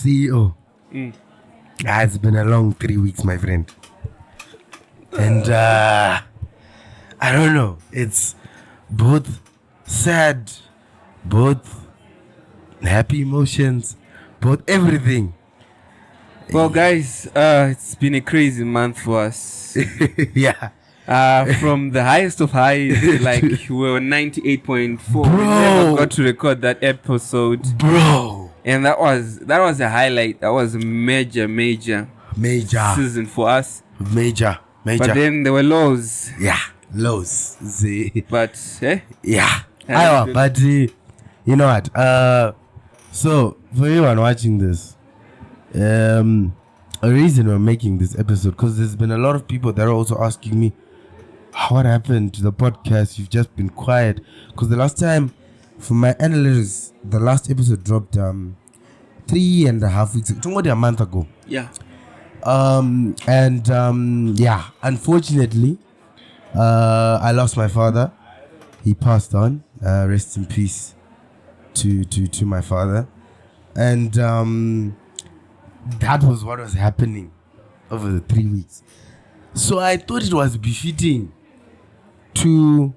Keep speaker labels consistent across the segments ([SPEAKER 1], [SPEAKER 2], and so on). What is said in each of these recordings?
[SPEAKER 1] CEO. It's been a long 3 weeks, my friend. And I don't know. It's both sad, both happy emotions, both everything.
[SPEAKER 2] Well, guys, it's been a crazy month for us.
[SPEAKER 1] Yeah.
[SPEAKER 2] From the highest of highs, like we were 98.4.
[SPEAKER 1] Bro.
[SPEAKER 2] We never got to record that episode.
[SPEAKER 1] Bro.
[SPEAKER 2] And that was a highlight. That was a major season for us.
[SPEAKER 1] Major.
[SPEAKER 2] But then there were lows.
[SPEAKER 1] Yeah. Lows.
[SPEAKER 2] But,
[SPEAKER 1] yeah. But you know what? So, for anyone watching this, a reason we're making this episode, because there's been a lot of people that are also asking me, what happened to the podcast? You've just been quiet. Because the last time, for my analysts, the last episode dropped 3.5 weeks ago, a month ago.
[SPEAKER 2] Yeah.
[SPEAKER 1] Unfortunately, I lost my father. He passed on. Rest in peace to my father. And that was what was happening over the 3 weeks. So I thought it was befitting to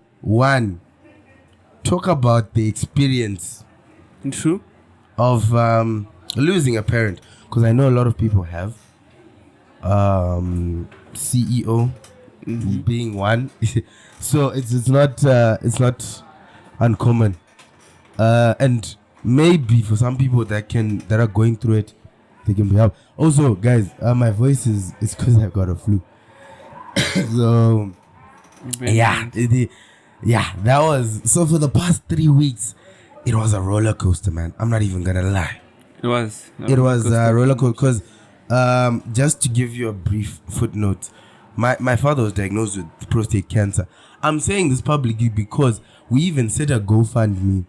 [SPEAKER 1] talk about the experience of losing a parent, because I know a lot of people have. CEO being one. So it's not uncommon, and maybe for some people that are going through it, they can be helped. Also, guys, my voice is because I've got a flu. So that was so. For the past 3 weeks, it was a roller coaster, man. I'm not even gonna lie.
[SPEAKER 2] It was
[SPEAKER 1] a roller coaster because just to give you a brief footnote, my father was diagnosed with prostate cancer. I'm saying this publicly because we even set a GoFundMe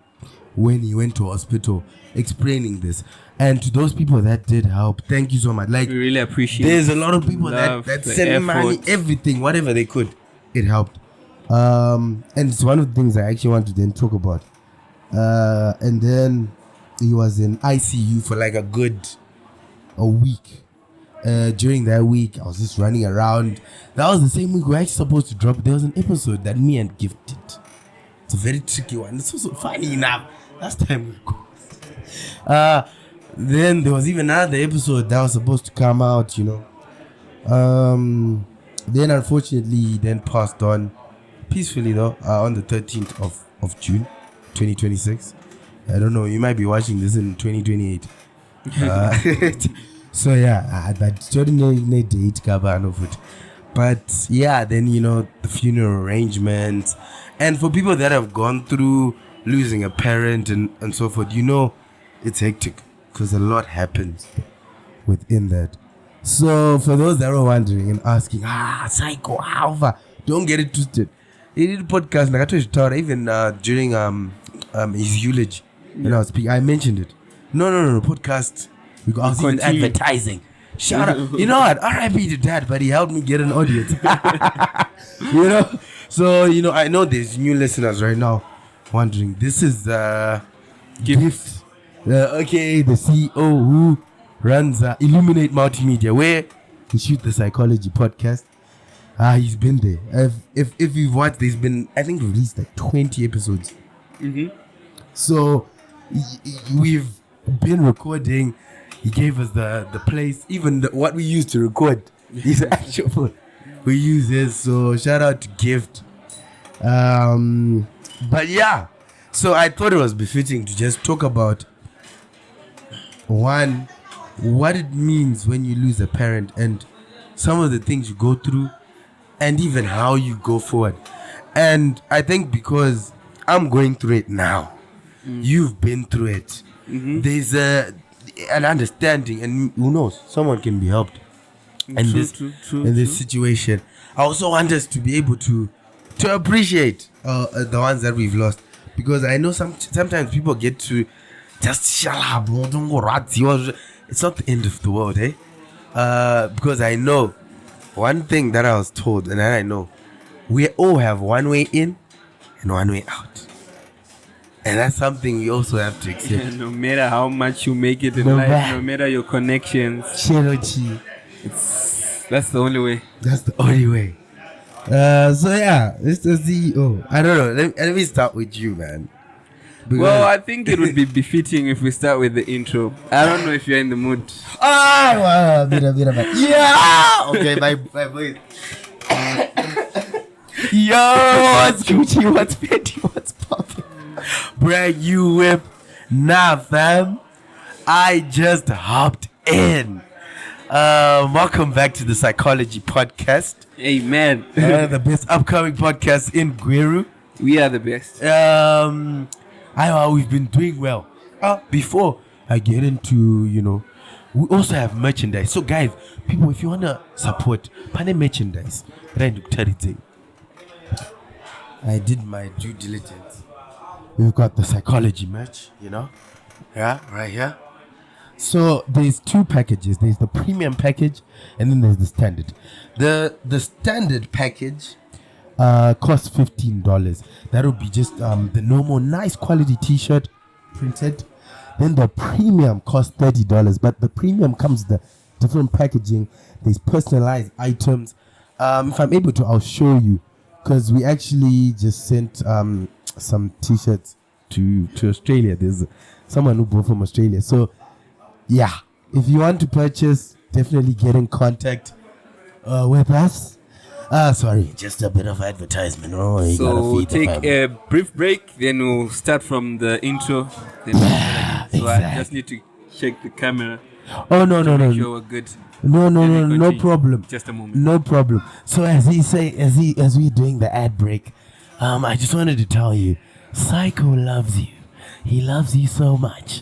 [SPEAKER 1] when he went to hospital explaining this. And to those people that did help, thank you so much. Like,
[SPEAKER 2] we really appreciate.
[SPEAKER 1] There's a lot of people that sent money, everything, whatever they could. It helped. And it's one of the things I actually want to then talk about. And then he was in ICU for like a week. During that week, I was just running around. That was the same week we were actually supposed to drop. There was an episode that me and Gift did. It's a very tricky one. It's also funny enough. Last time we go. Then there was even another episode that was supposed to come out, you know. Then unfortunately he then passed on peacefully though, on the 13th of June 2026. I don't know, you might be watching this in 2028. So yeah, that extraordinary date foot. But yeah, then you know, the funeral arrangements, and for people that have gone through losing a parent and so forth, you know, it's hectic because a lot happens within that. So for those that are wondering and asking, Psycho, Alpha, don't get it twisted. He did a podcast, like I told you, even during his eulogy, when I was speaking, I mentioned it. No, podcast. I was even advertising. Shout out. You know what? R.I.P. to Dad, but he helped me get an audience. You know? So, you know, I know there's new listeners right now wondering, this is Gift. Okay, the CEO who runs Illuminate Multimedia, where he shoots the Sicology Podcast. He's been there. If you've watched, there's been, I think, released like 20 episodes. So, we've been recording. He gave us the place, even what we used to record. His actual phone. We use this, so shout out to Gift. But yeah, so I thought it was befitting to just talk about what it means when you lose a parent and some of the things you go through and even how you go forward. And I think because I'm going through it now, you've been through it. There's an understanding, and who knows, someone can be helped in this situation. I also want us to be able to appreciate the ones that we've lost, because I know sometimes people get to just shut up, don't go rats. It's not the end of the world, because I know one thing that I was told, and I know we all have one way in and one way out. And that's something you also have to accept.
[SPEAKER 2] No matter how much you make it in life, no matter your connections. That's the only way.
[SPEAKER 1] That's the only way. So yeah, Mr. CEO. I don't know. Let me start with you, man.
[SPEAKER 2] Well, I think it would be befitting if we start with the intro. I don't know if you're in the mood.
[SPEAKER 1] Wow, yeah. Okay, my voice. Yo, what's Gucci? What's Fenty? What's poppin'? Brand new whip. Nah, fam. I just hopped in. Welcome back to the Sicology Podcast.
[SPEAKER 2] Amen.
[SPEAKER 1] The best upcoming podcast in Gweru.
[SPEAKER 2] We are the best.
[SPEAKER 1] We've been doing well. Before I get into, we also have merchandise. So guys, people, if you wanna support Pane merchandise, I did my due diligence. We've got the Sicology merch, yeah, right here. So there's two packages. There's the premium package, and then there's the standard. The standard package costs $15. That would be just the normal nice quality t-shirt printed. Then the premium costs $30, but the premium comes with the different packaging. There's personalized items. If I'm able to, I'll show you, because we actually just sent some t-shirts to Australia. There's someone who bought from Australia. So yeah, if you want to purchase, definitely get in contact with us. Sorry, just a bit of advertisement.
[SPEAKER 2] So we'll take a brief break, then we'll start from the intro. Then so I just need to check the camera.
[SPEAKER 1] Oh no.
[SPEAKER 2] Make sure we're good.
[SPEAKER 1] No problem.
[SPEAKER 2] Just a moment.
[SPEAKER 1] No problem. So as we're doing the ad break, I just wanted to tell you, Psycho loves you. He loves you so much.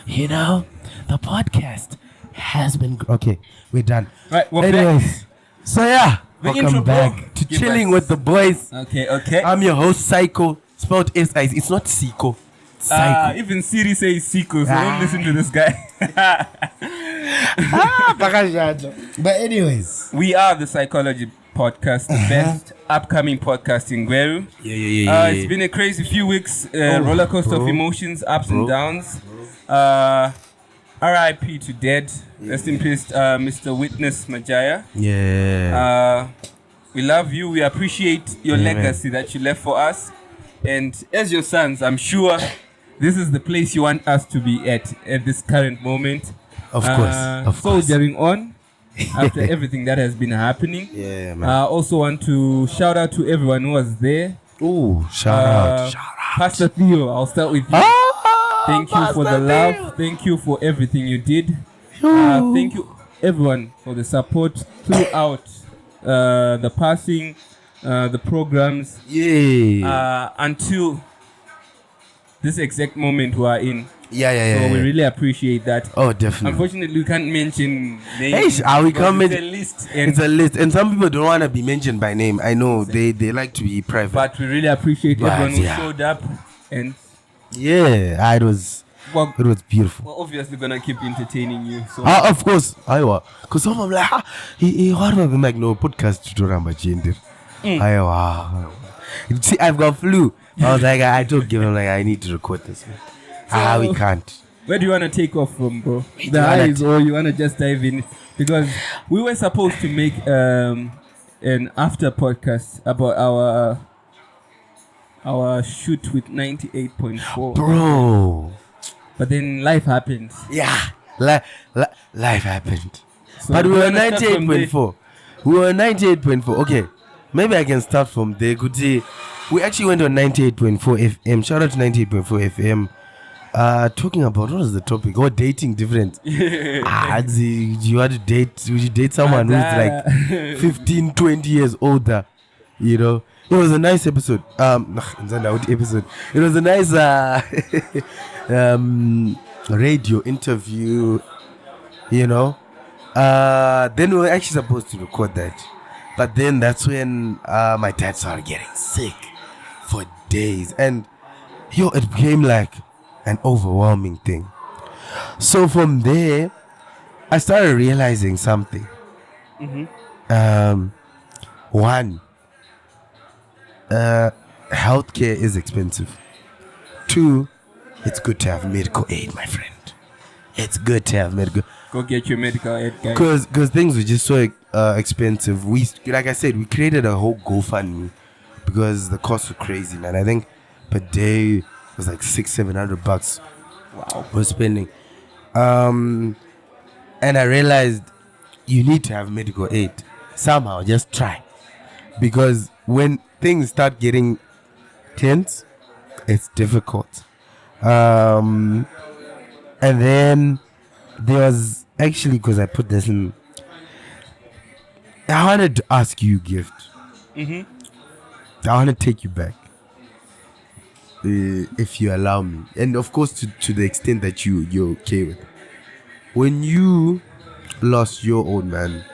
[SPEAKER 1] The podcast has been okay. We're done.
[SPEAKER 2] Right. Well,
[SPEAKER 1] anyways, so yeah, welcome
[SPEAKER 2] intro,
[SPEAKER 1] back to Chilling with the Boys.
[SPEAKER 2] Okay.
[SPEAKER 1] I'm your host, Psycho, spelled S-I. It's not Siko. Psycho.
[SPEAKER 2] Even Siri says Siko, so don't listen to this guy.
[SPEAKER 1] But anyways,
[SPEAKER 2] we are the Sicology Podcast, the best upcoming podcast in Gweru.
[SPEAKER 1] Yeah.
[SPEAKER 2] It's been a crazy few weeks, roller coaster of emotions, ups and downs. R.I.P. to dead. Rest in peace, Mr. Witness Majaya.
[SPEAKER 1] Yeah.
[SPEAKER 2] We love you. We appreciate your legacy that you left for us. And as your sons, I'm sure this is the place you want us to be at this current moment.
[SPEAKER 1] Of course.
[SPEAKER 2] Soldiering on after everything that has been happening.
[SPEAKER 1] Yeah, man.
[SPEAKER 2] Also want to shout out to everyone who was there.
[SPEAKER 1] Oh, shout out.
[SPEAKER 2] Pastor Theo, I'll start with you. Thank you for the love. Thank you for everything you did. Thank you, everyone, for the support throughout the passing, the programs.
[SPEAKER 1] Yeah.
[SPEAKER 2] Until this exact moment we are in.
[SPEAKER 1] Yeah.
[SPEAKER 2] So we really appreciate that.
[SPEAKER 1] Oh, definitely.
[SPEAKER 2] Unfortunately, we can't mention names.
[SPEAKER 1] We can't mention.
[SPEAKER 2] It's a list.
[SPEAKER 1] And some people don't want to be mentioned by name. I know they like to be private.
[SPEAKER 2] But we really appreciate everyone who showed up. And
[SPEAKER 1] yeah, it was beautiful.
[SPEAKER 2] We're obviously gonna keep entertaining you. So.
[SPEAKER 1] Of course, because some of them like, like no podcast tutorial gender. See, I've got flu. I was like, I told him like I need to record this. So, we can't.
[SPEAKER 2] Where do you want to take off from, bro? The highs, or you want to just dive in? Because we were supposed to make an after podcast about our shoot with 98.4.
[SPEAKER 1] Bro.
[SPEAKER 2] But then life happened.
[SPEAKER 1] Yeah. Life happened.
[SPEAKER 2] So
[SPEAKER 1] but we were 98.4. We were 98.4. Okay. Maybe I can start from there. Could see we actually went on 98.4 FM. Shout out to 98.4 FM. Talking about what was the topic? Oh, dating different. Do you want to date? Would you date someone who's like 15, 20 years older? It was a nice episode. It was a nice radio interview. Then we were actually supposed to record that, but then that's when my dad started getting sick for days, and it became like an overwhelming thing. So from there, I started realizing something. One, healthcare is expensive. 2, it's good to have medical aid, my friend. It's good to have medical.
[SPEAKER 2] Go get your medical aid, guys.
[SPEAKER 1] Because things were just so expensive. Like I said, we created a whole GoFundMe because the costs were crazy, man. I think per day was like $600-700.
[SPEAKER 2] Wow.
[SPEAKER 1] We're spending. And I realized you need to have medical aid somehow. Just try, because when things start getting tense, it's difficult. And then there was actually, because I put this in, I wanted to ask you, Gift. I want to take you back, if you allow me, and of course to the extent that you're okay with. When you lost your old man,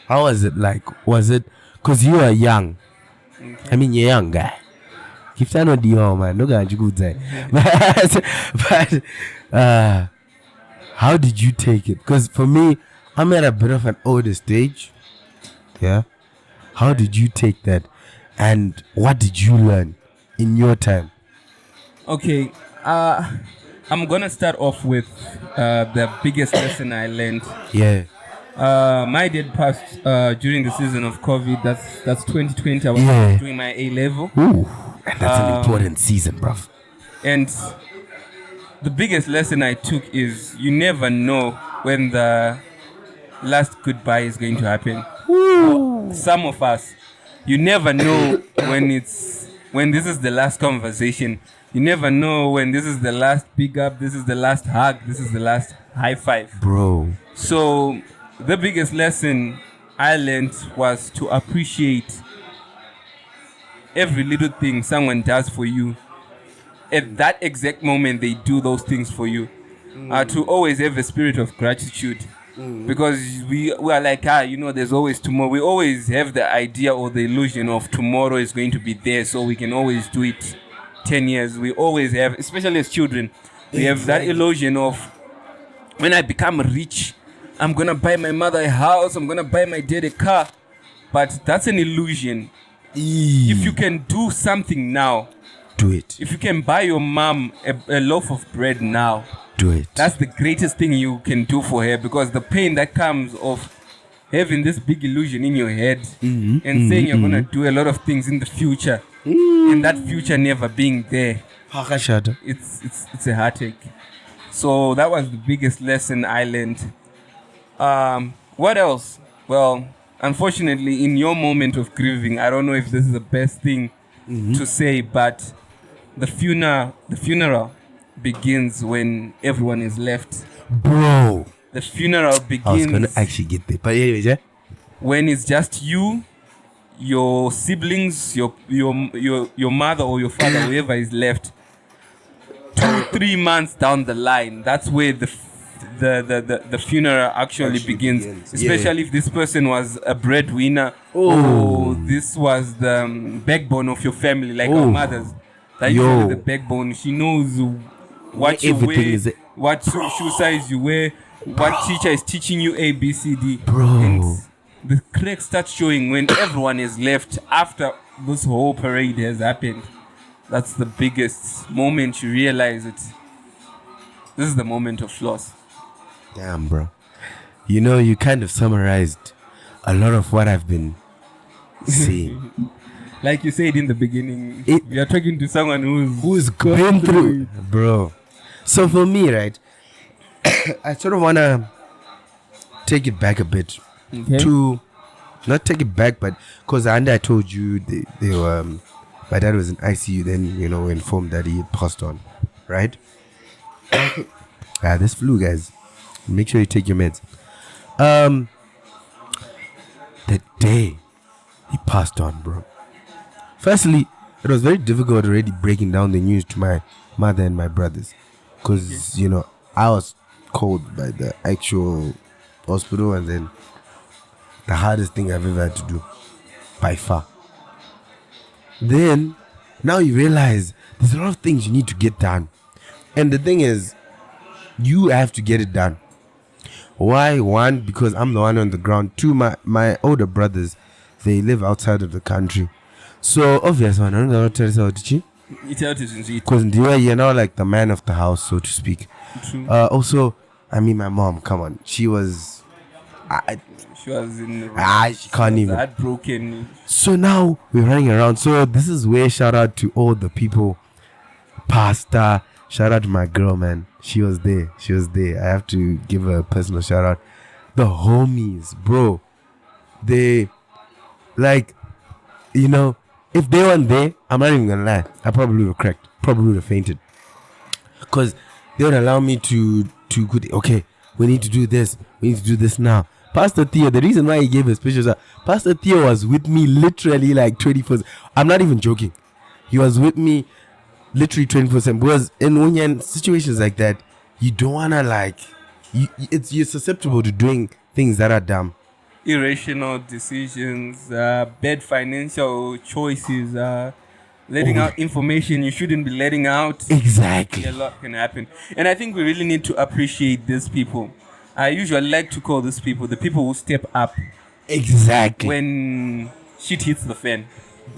[SPEAKER 1] how was it like? Was it because you are young? I mean, you're a young guy. If I know the young man, no guy good say. But how did you take it? Because for me, I'm at a bit of an older stage. Yeah. How did you take that? And what did you learn in your time?
[SPEAKER 2] Okay. I'm gonna start off with the biggest lesson I learned.
[SPEAKER 1] Yeah.
[SPEAKER 2] My dad passed during the season of COVID. That's 2020. I was doing my A level.
[SPEAKER 1] Ooh, and that's an important season, bruv.
[SPEAKER 2] And the biggest lesson I took is you never know when the last goodbye is going to happen. Ooh. Some of us, you never know when this is the last conversation. You never know when this is the last big up, this is the last hug, this is the last high five.
[SPEAKER 1] Bro.
[SPEAKER 2] So the biggest lesson I learned was to appreciate every little thing someone does for you. At that exact moment, they do those things for you. To always have a spirit of gratitude. Because we are like, there's always tomorrow. We always have the idea or the illusion of tomorrow is going to be there, so we can always do it 10 years. We always have, especially as children, we have that illusion of, when I become rich, I'm going to buy my mother a house, I'm going to buy my dad a car. But that's an illusion. If you can do something now,
[SPEAKER 1] do it.
[SPEAKER 2] If you can buy your mom a loaf of bread now,
[SPEAKER 1] do it.
[SPEAKER 2] That's the greatest thing you can do for her, because the pain that comes of having this big illusion in your head and saying you're going to do a lot of things in the future and that future never being there, it's a heartache. So that was the biggest lesson I learned. What else? Well, unfortunately, in your moment of grieving, I don't know if this is the best thing to say, but the funeral begins when everyone is left.
[SPEAKER 1] Bro.
[SPEAKER 2] The funeral begins.
[SPEAKER 1] I was gonna actually get there, but anyways, yeah.
[SPEAKER 2] When it's just you, your siblings, your mother or your father, whoever is left. 2-3 months down the line, that's where the funeral actually begins. Especially if this person was a breadwinner, or this was the backbone of your family, like our mothers. That's usually the backbone. She knows what you wear, what shoe size you wear, what teacher is teaching you A, B, C, D.
[SPEAKER 1] Bro.
[SPEAKER 2] And the cracks start showing when everyone is left after this whole parade has happened. That's the biggest moment you realize it. This is the moment of loss.
[SPEAKER 1] Damn, bro. You know, you kind of summarized a lot of what I've been saying.
[SPEAKER 2] Like you said in the beginning, you're talking to someone who's
[SPEAKER 1] been through it. Bro. So for me, right, I sort of want to take it back a bit.
[SPEAKER 2] Okay.
[SPEAKER 1] To not take it back, but because I told you they were, my dad was in ICU, then, you know, informed that he had passed on, right? This flu, guys. Make sure you take your meds. The day he passed on, bro. Firstly, it was very difficult already breaking down the news to my mother and my brothers. Because, you know, I was called by the actual hospital, and then the hardest thing I've ever had to do, by far. Then, now you realize there's a lot of things you need to get done. And the thing is, you have to get it done. Why? One, because I'm the one on the ground. Two, my older brothers, they live outside of the country. So, obviously, I'm not going to tell you, Because you're now like the man of the house, so to speak.
[SPEAKER 2] True.
[SPEAKER 1] Also, I mean, my mom, come on. She was
[SPEAKER 2] in
[SPEAKER 1] she can't even.
[SPEAKER 2] Heartbroken.
[SPEAKER 1] So now we're running around. So this is where shout out to all the people. Pastor, shout out to my girl, man. She was there. I have to give her a personal shout out. The homies, bro. They, like, you know, if they weren't there, I'm not even gonna lie, I probably would have cracked. Probably would have fainted. Because they would allow me to okay, we need to do this. We need to do this now. Pastor Theo, the reason why he gave his pictures up, Pastor Theo was with me literally like 24. I'm not even joking. He was with me literally 24/7. Because when you're in situations like that, you don't wanna like, you're susceptible to doing things that are dumb.
[SPEAKER 2] Irrational decisions, bad financial choices, letting out information you shouldn't be letting out.
[SPEAKER 1] Exactly.
[SPEAKER 2] A lot can happen. And I think we really need to appreciate these people. I usually like to call these people the people who step up.
[SPEAKER 1] Exactly.
[SPEAKER 2] When shit hits the fan.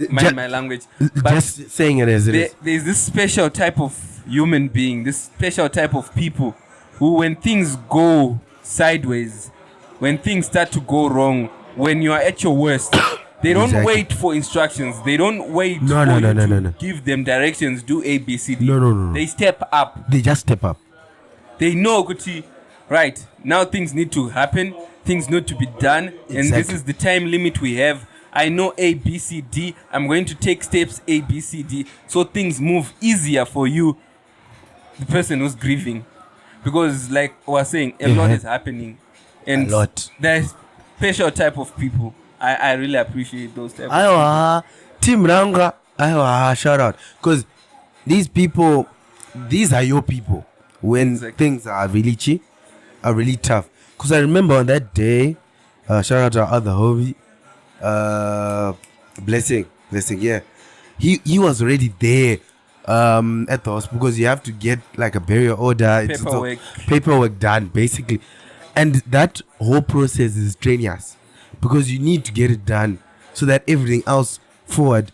[SPEAKER 2] Mind my language. But
[SPEAKER 1] just saying it as it is.
[SPEAKER 2] There's this special type of human being, this special type of people who, when things go sideways, when things start to go wrong, when you are at your worst, they don't wait for instructions. They don't wait for you to give them directions, do A, B, C, D.
[SPEAKER 1] No.
[SPEAKER 2] They step up.
[SPEAKER 1] They just step up.
[SPEAKER 2] They know, Gucci, right, now things need to happen. Things need to be done.
[SPEAKER 1] Exactly.
[SPEAKER 2] And this is the time limit we have. I know A, B, C, D. I'm going to take steps A, B, C, D. So things move easier for you, the person who's grieving. Because like I was saying, a lot is happening. And
[SPEAKER 1] a lot.
[SPEAKER 2] There's special type of people. I really appreciate those type
[SPEAKER 1] of people. Team Ranga, shout out. Because these people, these are your people. When things are really cheap, are really tough. Because I remember on that day, shout out to our other hobby, Blessing, yeah. He was already there at the hospital because you have to get like a burial order. Paperwork done, basically. And that whole process is strenuous because you need to get it done so that everything else forward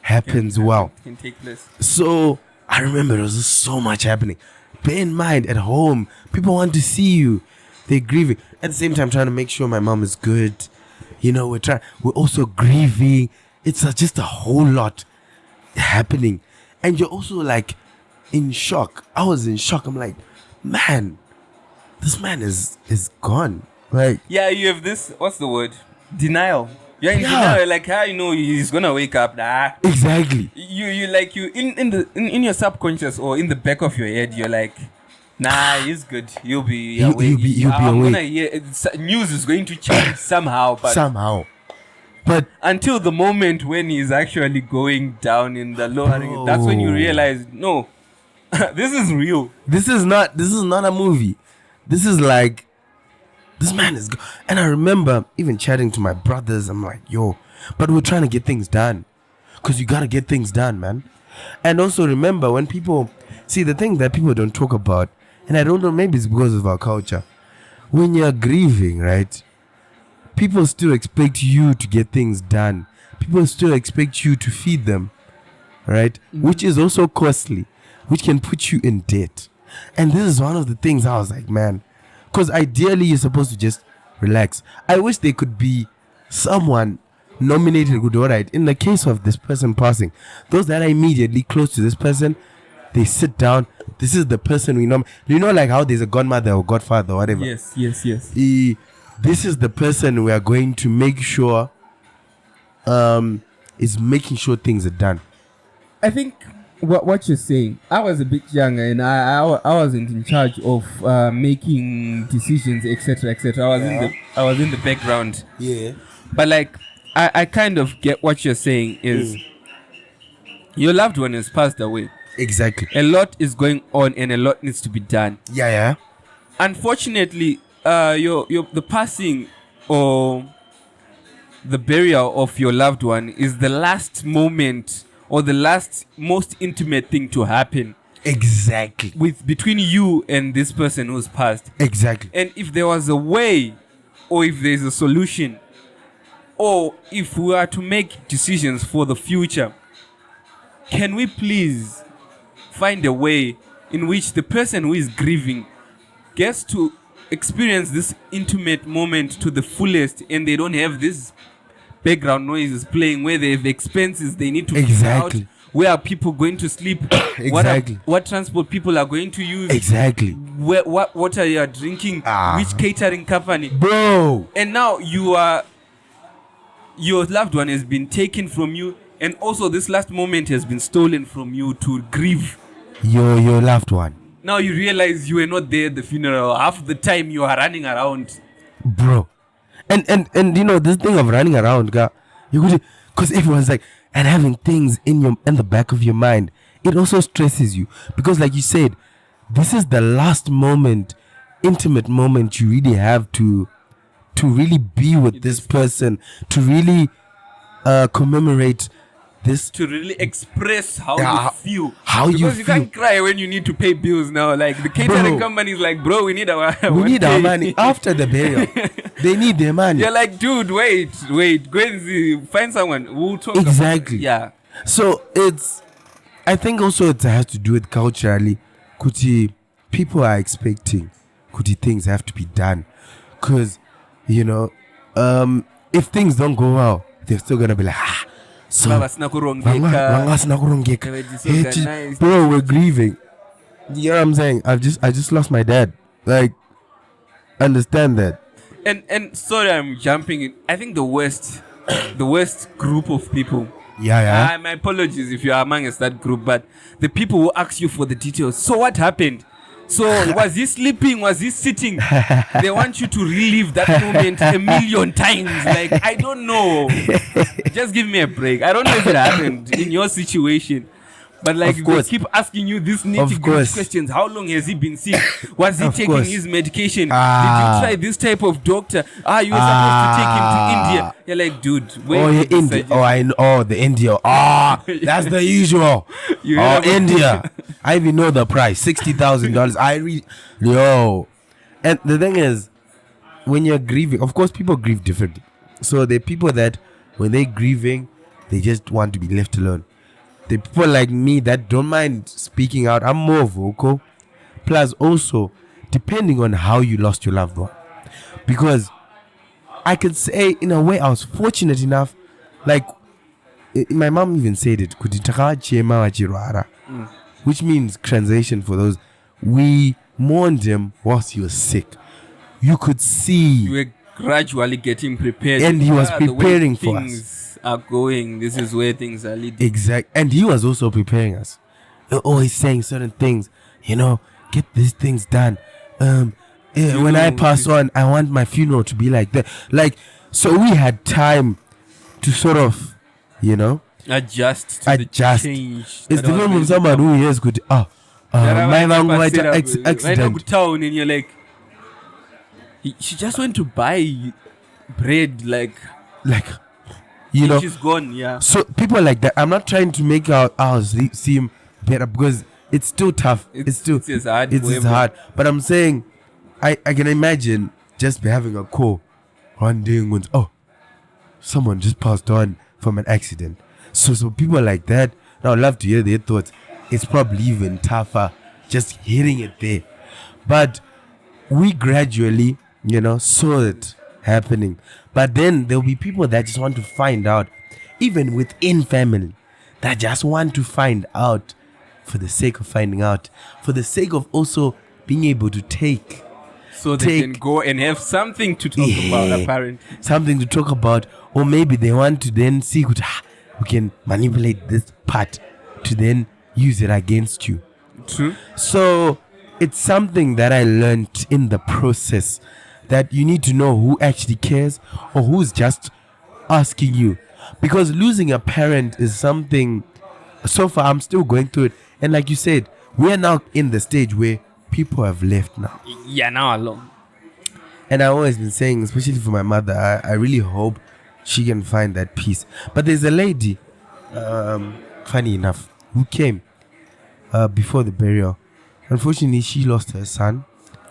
[SPEAKER 1] happens well.
[SPEAKER 2] Can take place.
[SPEAKER 1] So I remember there was just so much happening. Bear in mind, at home, people want to see you. They're grieving. At the same time, trying to make sure my mom is good. You know, we're also grieving. It's just a whole lot happening. And you're also like in shock. I was in shock. I'm like, man, this man is gone. Like,
[SPEAKER 2] yeah, you have this, what's the word? Denial. You're in denial, like how you know he's gonna wake up. Nah.
[SPEAKER 1] Exactly.
[SPEAKER 2] You like you in your subconscious or in the back of your head, you're like, nah, he's good. You'll be awake. I'm gonna hear news is going to change somehow, but until the moment when he's actually going down in the lower, that's when you realize, no, this is real.
[SPEAKER 1] This is not a movie. This is like, this man is good. And I remember even chatting to my brothers. I'm like, yo, but we're trying to get things done. Because you got to get things done, man. And also remember when people, see the thing that people don't talk about, and I don't know, maybe it's because of our culture. When you're grieving, right? People still expect you to get things done. People still expect you to feed them, right? Mm-hmm. Which is also costly, which can put you in debt. And this is one of the things I was like, man, because ideally you're supposed to just relax. I wish there could be someone nominated good, all right. In the case of this person passing, those that are immediately close to this person, they sit down. This is the person we know. You know, like how there's a godmother or godfather or whatever.
[SPEAKER 2] Yes.
[SPEAKER 1] This is the person we are going to make sure is making sure things are done.
[SPEAKER 2] I think what you're saying, I was a bit younger and I wasn't in charge of making decisions, etc. I was in the background.
[SPEAKER 1] Yeah.
[SPEAKER 2] But like I kind of get what you're saying is your loved one has passed away.
[SPEAKER 1] Exactly.
[SPEAKER 2] A lot is going on and a lot needs to be done.
[SPEAKER 1] Yeah.
[SPEAKER 2] Unfortunately, the passing or the burial of your loved one is the last moment or the last most intimate thing to happen.
[SPEAKER 1] Exactly.
[SPEAKER 2] Between you and this person who's passed.
[SPEAKER 1] Exactly.
[SPEAKER 2] And if there was a way, or if there's a solution, or if we are to make decisions for the future, can we please find a way in which the person who is grieving gets to experience this intimate moment to the fullest, and they don't have this background noises playing where they have expenses they need to figure out. Where are people going to sleep?
[SPEAKER 1] Exactly.
[SPEAKER 2] What transport people are going to use?
[SPEAKER 1] Exactly.
[SPEAKER 2] What are you drinking? Which catering company?
[SPEAKER 1] Bro.
[SPEAKER 2] And now your loved one has been taken from you, and also this last moment has been stolen from you to grieve.
[SPEAKER 1] Your loved one.
[SPEAKER 2] Now you realize you were not there at the funeral. Half the time you are running around.
[SPEAKER 1] Bro. And you know, this thing of running around, you could, because everyone's like, and having things in the back of your mind, it also stresses you, because like you said, this is the last moment, intimate moment you really have to really be with this person, to really commemorate this,
[SPEAKER 2] to really express how you feel.
[SPEAKER 1] Because
[SPEAKER 2] you can't cry when you need to pay bills now. Like the catering company is like, bro, we need our
[SPEAKER 1] money after the burial. They need their money.
[SPEAKER 2] You're like, dude, wait, go and find someone. We'll talk.
[SPEAKER 1] Exactly.
[SPEAKER 2] Yeah.
[SPEAKER 1] So I think also it has to do with culturally. People are expecting things have to be done, because you know, if things don't go well, they're still gonna be like, so bro, we're grieving. You know what I'm saying? I just lost my dad. Like, understand that.
[SPEAKER 2] And sorry, I'm jumping in. I think the worst group of people.
[SPEAKER 1] Yeah.
[SPEAKER 2] My apologies if you are amongst that group, but the people who ask you for the details. So what happened? So was he sleeping? Was he sitting? They want you to relive that moment a million times. Like, I don't know. Just give me a break. I don't know if it happened in your situation. But like, they keep asking you these nitty-gritty questions. How long has he been sick? Was he taking his medication? Did you try this type of doctor? You were supposed to take him to India. You're like, dude, where is
[SPEAKER 1] India? I know. The India. That's the usual. India. I even know the price. $60,000. Yo. And the thing is, when you're grieving, of course, people grieve differently. So there are people that, when they're grieving, they just want to be left alone. The people like me that don't mind speaking out, I'm more vocal. Plus, also, depending on how you lost your loved one. Because I could say, in a way, I was fortunate enough. Like, my mom even said it. Which means, translation for those, we mourned him whilst he was sick. You could see.
[SPEAKER 2] You were gradually getting prepared.
[SPEAKER 1] And he was preparing for us.
[SPEAKER 2] Are going, this is where things are leading.
[SPEAKER 1] Exactly. And he was also preparing us. Always saying certain things, get these things done. When I pass on, I want my funeral to be like that. Like, so we had time to sort of,
[SPEAKER 2] adjust to the change.
[SPEAKER 1] It's different from someone who hears good. My mom might accident.
[SPEAKER 2] Town, and you're like, she just went to buy bread, like.
[SPEAKER 1] She's
[SPEAKER 2] gone, yeah.
[SPEAKER 1] So people like that, I'm not trying to make ours seem better, because it's still tough. It's hard. But I'm saying, I can imagine just having a call one day and someone just passed on from an accident. So people like that, I would love to hear their thoughts. It's probably even tougher just hearing it there. But we gradually, saw it happening. But then there'll be people that just want to find out, even within family, that just want to find out for the sake of finding out, for the sake of also being able to take.
[SPEAKER 2] So they can go and have something to talk about, apparently.
[SPEAKER 1] Something to talk about. Or maybe they want to then see, we can manipulate this part to then use it against you.
[SPEAKER 2] True.
[SPEAKER 1] So it's something that I learned in the process, that you need to know who actually cares or who's just asking you. Because losing a parent is something, so far I'm still going through it. And like you said, we are now in the stage where people have left now.
[SPEAKER 2] Yeah, now alone.
[SPEAKER 1] And I've always been saying, especially for my mother, I really hope she can find that peace. But there's a lady, funny enough, who came before the burial. Unfortunately, she lost her son.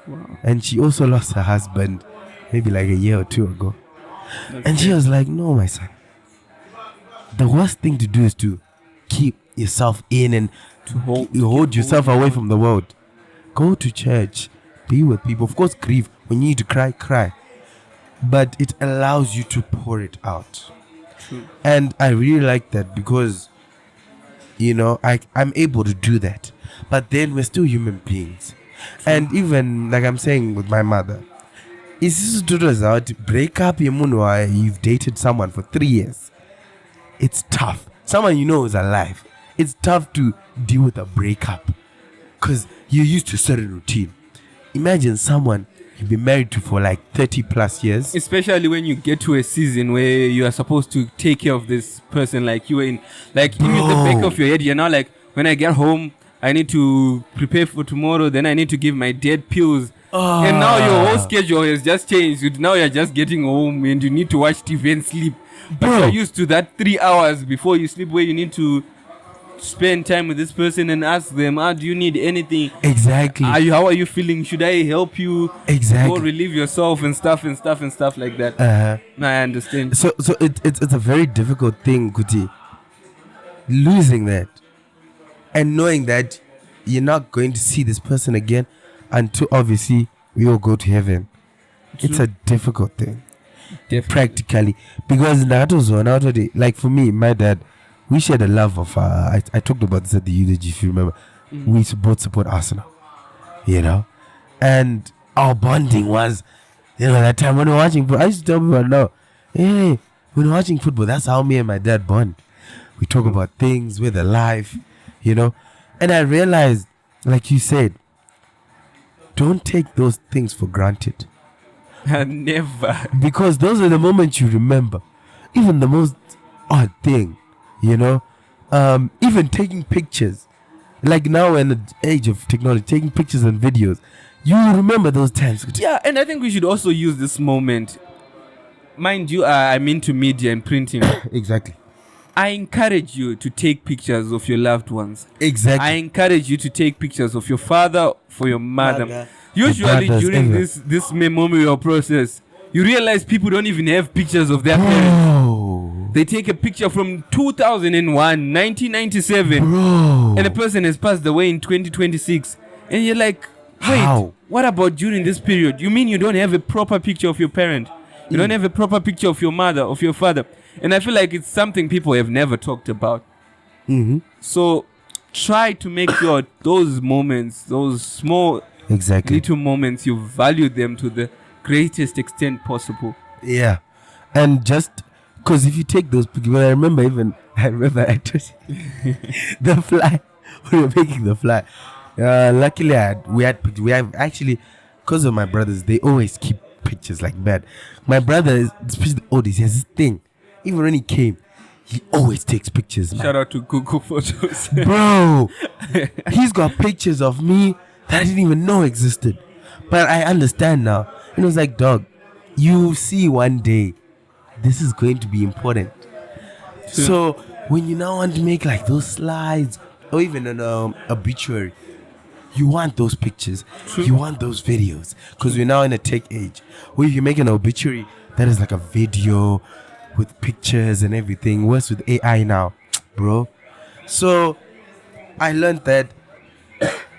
[SPEAKER 2] Wow.
[SPEAKER 1] And she also lost her husband maybe like a year or two ago. And she was like, no, my son, the worst thing to do is to keep yourself in and
[SPEAKER 2] To hold-
[SPEAKER 1] you hold yourself away from the world. Go to church, be with people. Of course, grieve. When you need to cry, cry. But it allows you to pour it out.
[SPEAKER 2] True.
[SPEAKER 1] And I really like that because, I'm able to do that. But then we're still human beings. And even, like I'm saying with my mother, is this out break up you've dated someone for 3 years? It's tough. Someone is alive. It's tough to deal with a breakup because you're used to a certain routine. Imagine someone you've been married to for like 30 plus years.
[SPEAKER 2] Especially when you get to a season where you are supposed to take care of this person, like you were in the back of your head, you're now like, when I get home, I need to prepare for tomorrow, then I need to give my dad pills. And now your whole schedule has just changed. Now you're just getting home and you need to watch TV and sleep. But you're used to that 3 hours before you sleep where you need to spend time with this person and ask them, do you need anything?
[SPEAKER 1] Exactly.
[SPEAKER 2] How are you feeling? Should I help you?
[SPEAKER 1] Exactly.
[SPEAKER 2] Go relieve yourself and stuff like that. I understand.
[SPEAKER 1] So it's a very difficult thing, Kuti. Losing that and knowing that you're not going to see this person again until obviously we all go to heaven.
[SPEAKER 2] True.
[SPEAKER 1] It's a difficult thing.
[SPEAKER 2] Definitely.
[SPEAKER 1] Practically, because like for me, my dad, we shared a love of I talked about this at the eulogy, if you remember. We both support Arsenal, and our bonding was, that time when we were watching football. I used to tell people, no, hey, when we're watching football, that's how me and my dad bond. We talk about things with the life, and I realized, like you said, don't take those things for granted.
[SPEAKER 2] Never.
[SPEAKER 1] Because those are the moments you remember. Even the most odd thing, even taking pictures. Like now in the age of technology, taking pictures and videos, you remember those times.
[SPEAKER 2] Yeah, and I think we should also use this moment. Mind you, I'm into media and printing.
[SPEAKER 1] Exactly.
[SPEAKER 2] I encourage you to take pictures of your loved ones.
[SPEAKER 1] Exactly.
[SPEAKER 2] I encourage you to take pictures of your father, for your mother. Usually
[SPEAKER 1] brothers,
[SPEAKER 2] during
[SPEAKER 1] everyone.
[SPEAKER 2] this memorial process, you realize people don't even have pictures of their parents. They take a picture from 2001, 1997, and the person has passed away in 2026. And you're like, wait,
[SPEAKER 1] How?
[SPEAKER 2] what about during this period? You mean you don't have a proper picture of your parent? You don't have a proper picture of your mother, of your father? And I feel like it's something people have never talked about.
[SPEAKER 1] Mm-hmm.
[SPEAKER 2] So try to make sure those moments, those small little moments, you value them to the greatest extent possible.
[SPEAKER 1] Yeah. And just because if you take those pictures, I remember I told you the fly. We were making the fly. Luckily, we have actually, because of my brothers, they always keep pictures like that. My brother, especially the oldest, he has this thing. Even when he came, he always takes pictures. Man.
[SPEAKER 2] Shout out to Google Photos.
[SPEAKER 1] Bro, he's got pictures of me that I didn't even know existed. But I understand now. It was like, dog, you see one day, this is going to be important. So when you now want to make like those slides or even an obituary, you want those pictures. You want those videos. Because we're now in a tech age where if you make an obituary, that is like a video with pictures and everything. Worse with AI now, bro. So I learned that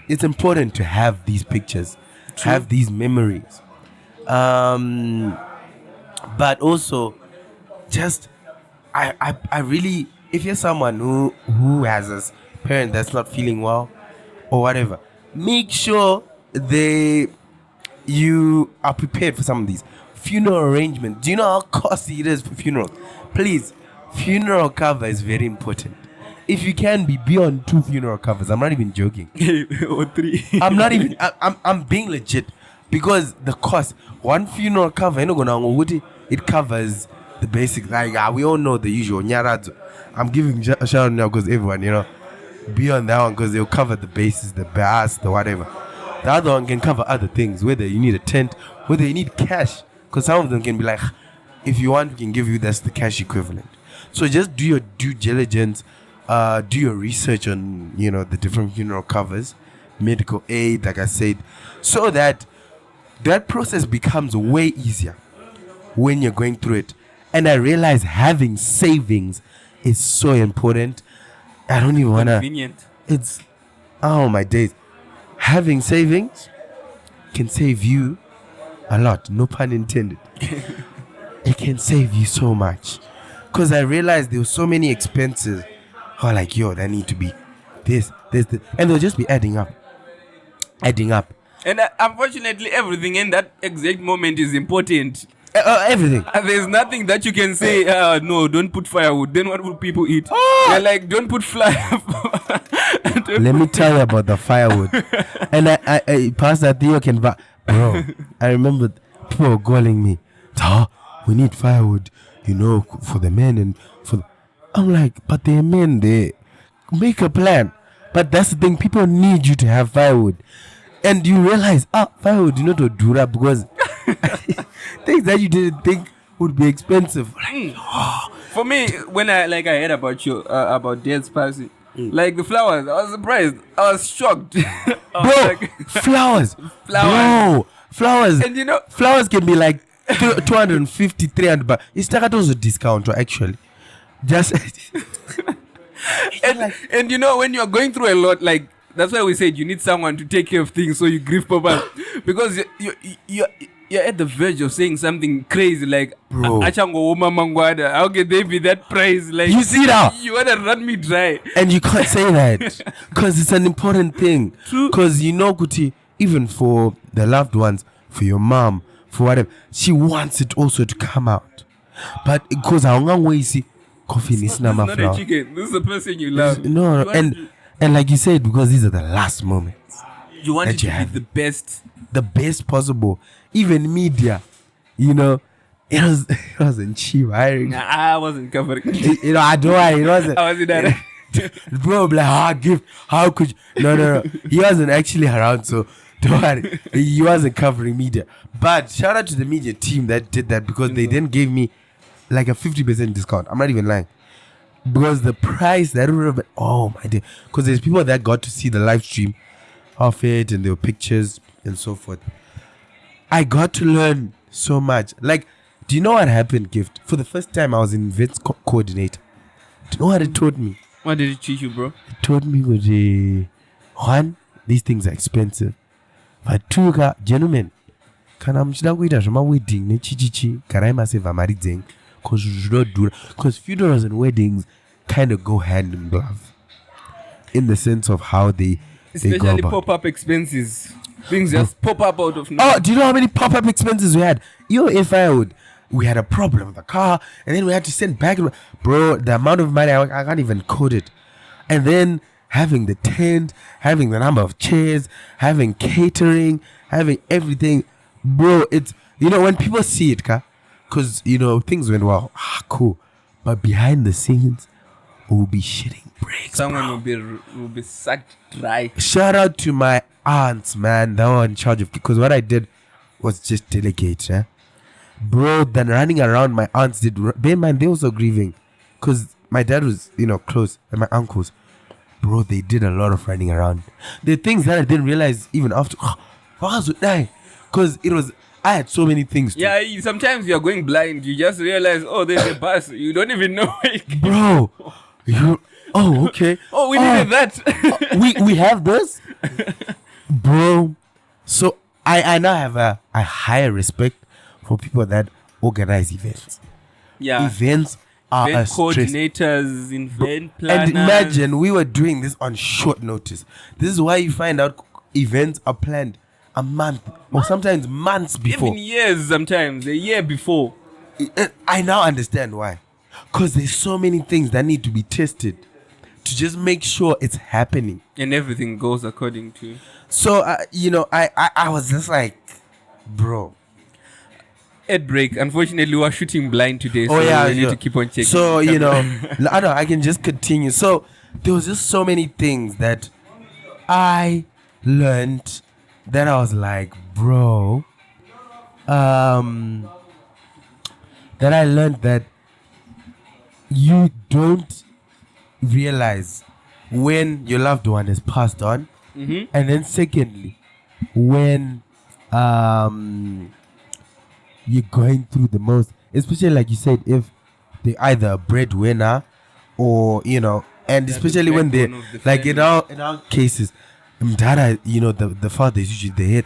[SPEAKER 1] it's important to have these pictures, have these memories. But also just I really, if you're someone who has a parent that's not feeling well or whatever, make sure you are prepared for some of these funeral arrangements. Do you know how costly it is for funerals? Please, funeral cover is very important. If you can be on 2 funeral covers, I'm not even joking.
[SPEAKER 2] Or 3.
[SPEAKER 1] I'm being legit, because the cost, one funeral cover, it covers the basic, like we all know the usual nyaradzo. I'm giving a shout out now because everyone, be on that one because they'll cover the bases, the bass, the whatever. The other one can cover other things, whether you need a tent, whether you need cash, because some of them can be like, if you want, we can give you that's the cash equivalent. So just do your due diligence, do your research on the different funeral covers, medical aid, like I said, so that process becomes way easier when you're going through it. And I realize having savings is so important. I don't even wanna.
[SPEAKER 2] Convenient.
[SPEAKER 1] It's oh my days. Having savings can save you a lot. No pun intended. It can save you so much. Cause I realized there were so many expenses. Oh, like yo, that need to be this, and they'll just be adding up.
[SPEAKER 2] And unfortunately, everything in that exact moment is important.
[SPEAKER 1] Everything.
[SPEAKER 2] There's nothing that you can say, no, don't put firewood. Then what will people eat? They're like, don't put
[SPEAKER 1] Let me tell you about the firewood. And I Pastor Theo can bro, I remember people were calling me, we need firewood, for the men and for I'm like, but they're men, they make a plan. But that's the thing, people need you to have firewood. And you realize, firewood, to do that because things that you didn't think would be expensive.
[SPEAKER 2] For me, when I heard about you about Dad's passing, like the flowers, I was surprised. I was shocked.
[SPEAKER 1] Flowers. Bro, flowers.
[SPEAKER 2] And
[SPEAKER 1] flowers can be like 250, 300, but it's like a discount actually. Just
[SPEAKER 2] and when you're going through a lot, like that's why we said you need someone to take care of things, so you grieve papa, because you're at the verge of saying something crazy like,
[SPEAKER 1] bro,
[SPEAKER 2] how can they be that price? Like,
[SPEAKER 1] you see that?
[SPEAKER 2] You wanna run me dry,
[SPEAKER 1] and you can't say that because it's an important thing.
[SPEAKER 2] True.
[SPEAKER 1] Because Kuti, even for the loved ones, for your mom, for whatever, she wants it also to come out. But because I see coffee is not
[SPEAKER 2] a chicken. This is the person you love.
[SPEAKER 1] No, and like you said, because these are the last moments.
[SPEAKER 2] You want it to be the best
[SPEAKER 1] possible. Even media, it wasn't cheap.
[SPEAKER 2] I wasn't covering.
[SPEAKER 1] I don't worry. It wasn't.
[SPEAKER 2] I wasn't there.
[SPEAKER 1] Bro, like, how could you? No. He wasn't actually around, so don't worry. He wasn't covering media. But shout out to the media team that did that, because they then gave me like a 50% discount. I'm not even lying. Because the price that would have been, oh my day. Because there's people that got to see the live stream of it, and there were pictures and so forth. I got to learn so much. Like, do you know what happened, Gift? For the first time, I was in events coordinator. Do you know what it taught me?
[SPEAKER 2] What did it teach you, bro?
[SPEAKER 1] It taught me, one, these things are expensive. But two, gentlemen, kana mchida kuita zvama wedding nechichichi garai maseva mari dzenyu, because zvinodhura. Because funerals and weddings kind of go hand in glove in the sense of how they
[SPEAKER 2] especially
[SPEAKER 1] go about.
[SPEAKER 2] Pop-up expenses. Things just pop up out of nowhere.
[SPEAKER 1] Oh, do you know how many pop-up expenses we had? We had a problem with the car, and then we had to send back. Bro, the amount of money, I can't even code it. And then having the tent, having the number of chairs, having catering, having everything. Bro, it's, when people see it, because, things went well. Cool. But behind the scenes, we'll be shitting bricks.
[SPEAKER 2] Someone will be sucked dry.
[SPEAKER 1] Shout out to my aunts, man. They were in charge of, because what I did was just delegate, bro. Then running around, my aunts did. Bear in mind, they also grieving, because my dad was, close, and my uncles, bro, they did a lot of running around. The things that I didn't realize even after, I was dying, because I had so many things to.
[SPEAKER 2] Yeah, sometimes you're going blind. You just realize, there's a bus. You don't even know.
[SPEAKER 1] Bro, okay.
[SPEAKER 2] We needed that.
[SPEAKER 1] we have this, bro. So I now have a higher respect for people that organize events.
[SPEAKER 2] Yeah,
[SPEAKER 1] events are
[SPEAKER 2] event
[SPEAKER 1] a stress.
[SPEAKER 2] coordinators, event planners.
[SPEAKER 1] And imagine we were doing this on short notice. This is why you find out events are planned a month or sometimes months before.
[SPEAKER 2] Even years, sometimes a year before.
[SPEAKER 1] I now understand why. Because there's so many things that need to be tested to just make sure it's happening.
[SPEAKER 2] And everything goes according to.
[SPEAKER 1] So, I was just like, bro.
[SPEAKER 2] At break, unfortunately, we are shooting blind today, so we need to keep on checking.
[SPEAKER 1] So, I can just continue. So, there was just so many things that I learned that I was like, bro, that I learned that you don't realize when your loved one is passed on.
[SPEAKER 2] Mm-hmm.
[SPEAKER 1] And then secondly, when you're going through the most, especially like you said, if they're either a breadwinner or And
[SPEAKER 2] That's
[SPEAKER 1] especially
[SPEAKER 2] the
[SPEAKER 1] when they
[SPEAKER 2] backbone of the
[SPEAKER 1] like in
[SPEAKER 2] family.
[SPEAKER 1] our cases, Mdara, the father is usually the head.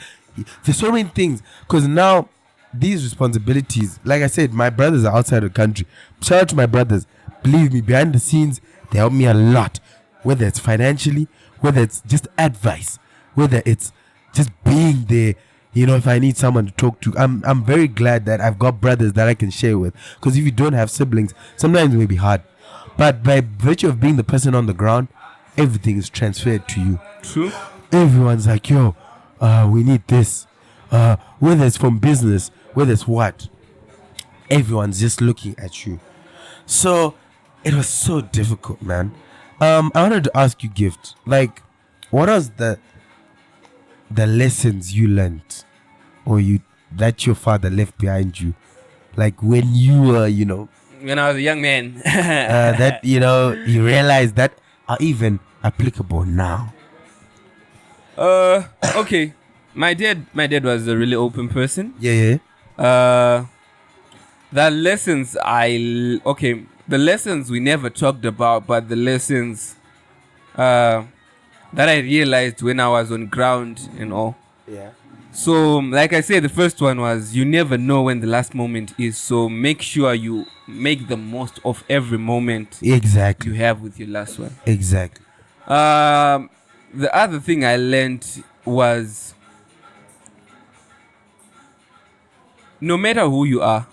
[SPEAKER 1] There's so many things because now these responsibilities, like I said, my brothers are outside the country. Shout out to my brothers. Believe me, behind the scenes, they help me a lot. Whether it's financially, whether it's just advice, whether it's just being there. If I need someone to talk to, I'm very glad that I've got brothers that I can share with. Because if you don't have siblings, sometimes it may be hard. But by virtue of being the person on the ground, everything is transferred to you.
[SPEAKER 2] True.
[SPEAKER 1] Everyone's like, yo, we need this. Whether it's from business, whether it's what, everyone's just looking at you. So it was so difficult, man. I wanted to ask you, Gift, like, what was the lessons you learned or that your father left behind you, like when you were,
[SPEAKER 2] When I was a young man.
[SPEAKER 1] that you realized that are even applicable now?
[SPEAKER 2] Okay. My dad was a really open person.
[SPEAKER 1] Yeah.
[SPEAKER 2] The lessons the lessons we never talked about, but the lessons that I realized when I was on ground and all.
[SPEAKER 1] Yeah.
[SPEAKER 2] So, like I said, the first one was you never know when the last moment is. So make sure you make the most of every moment
[SPEAKER 1] Exactly.
[SPEAKER 2] you have with your last one.
[SPEAKER 1] Exactly.
[SPEAKER 2] The other thing I learned was no matter who you are,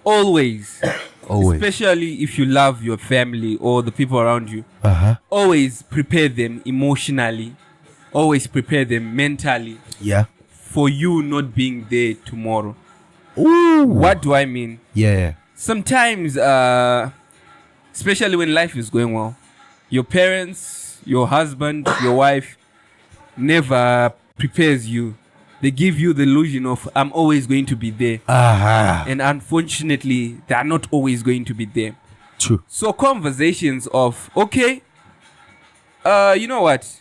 [SPEAKER 2] always, especially if you love your family or the people around you, always prepare them emotionally, always prepare them mentally for you not being there tomorrow.
[SPEAKER 1] Ooh.
[SPEAKER 2] What do I mean?
[SPEAKER 1] Yeah.
[SPEAKER 2] Sometimes, especially when life is going well, your parents, your husband, your wife never prepares you. They give you the illusion of, I'm always going to be there. And unfortunately, they are not always going to be there.
[SPEAKER 1] True.
[SPEAKER 2] So conversations of, okay, you know what?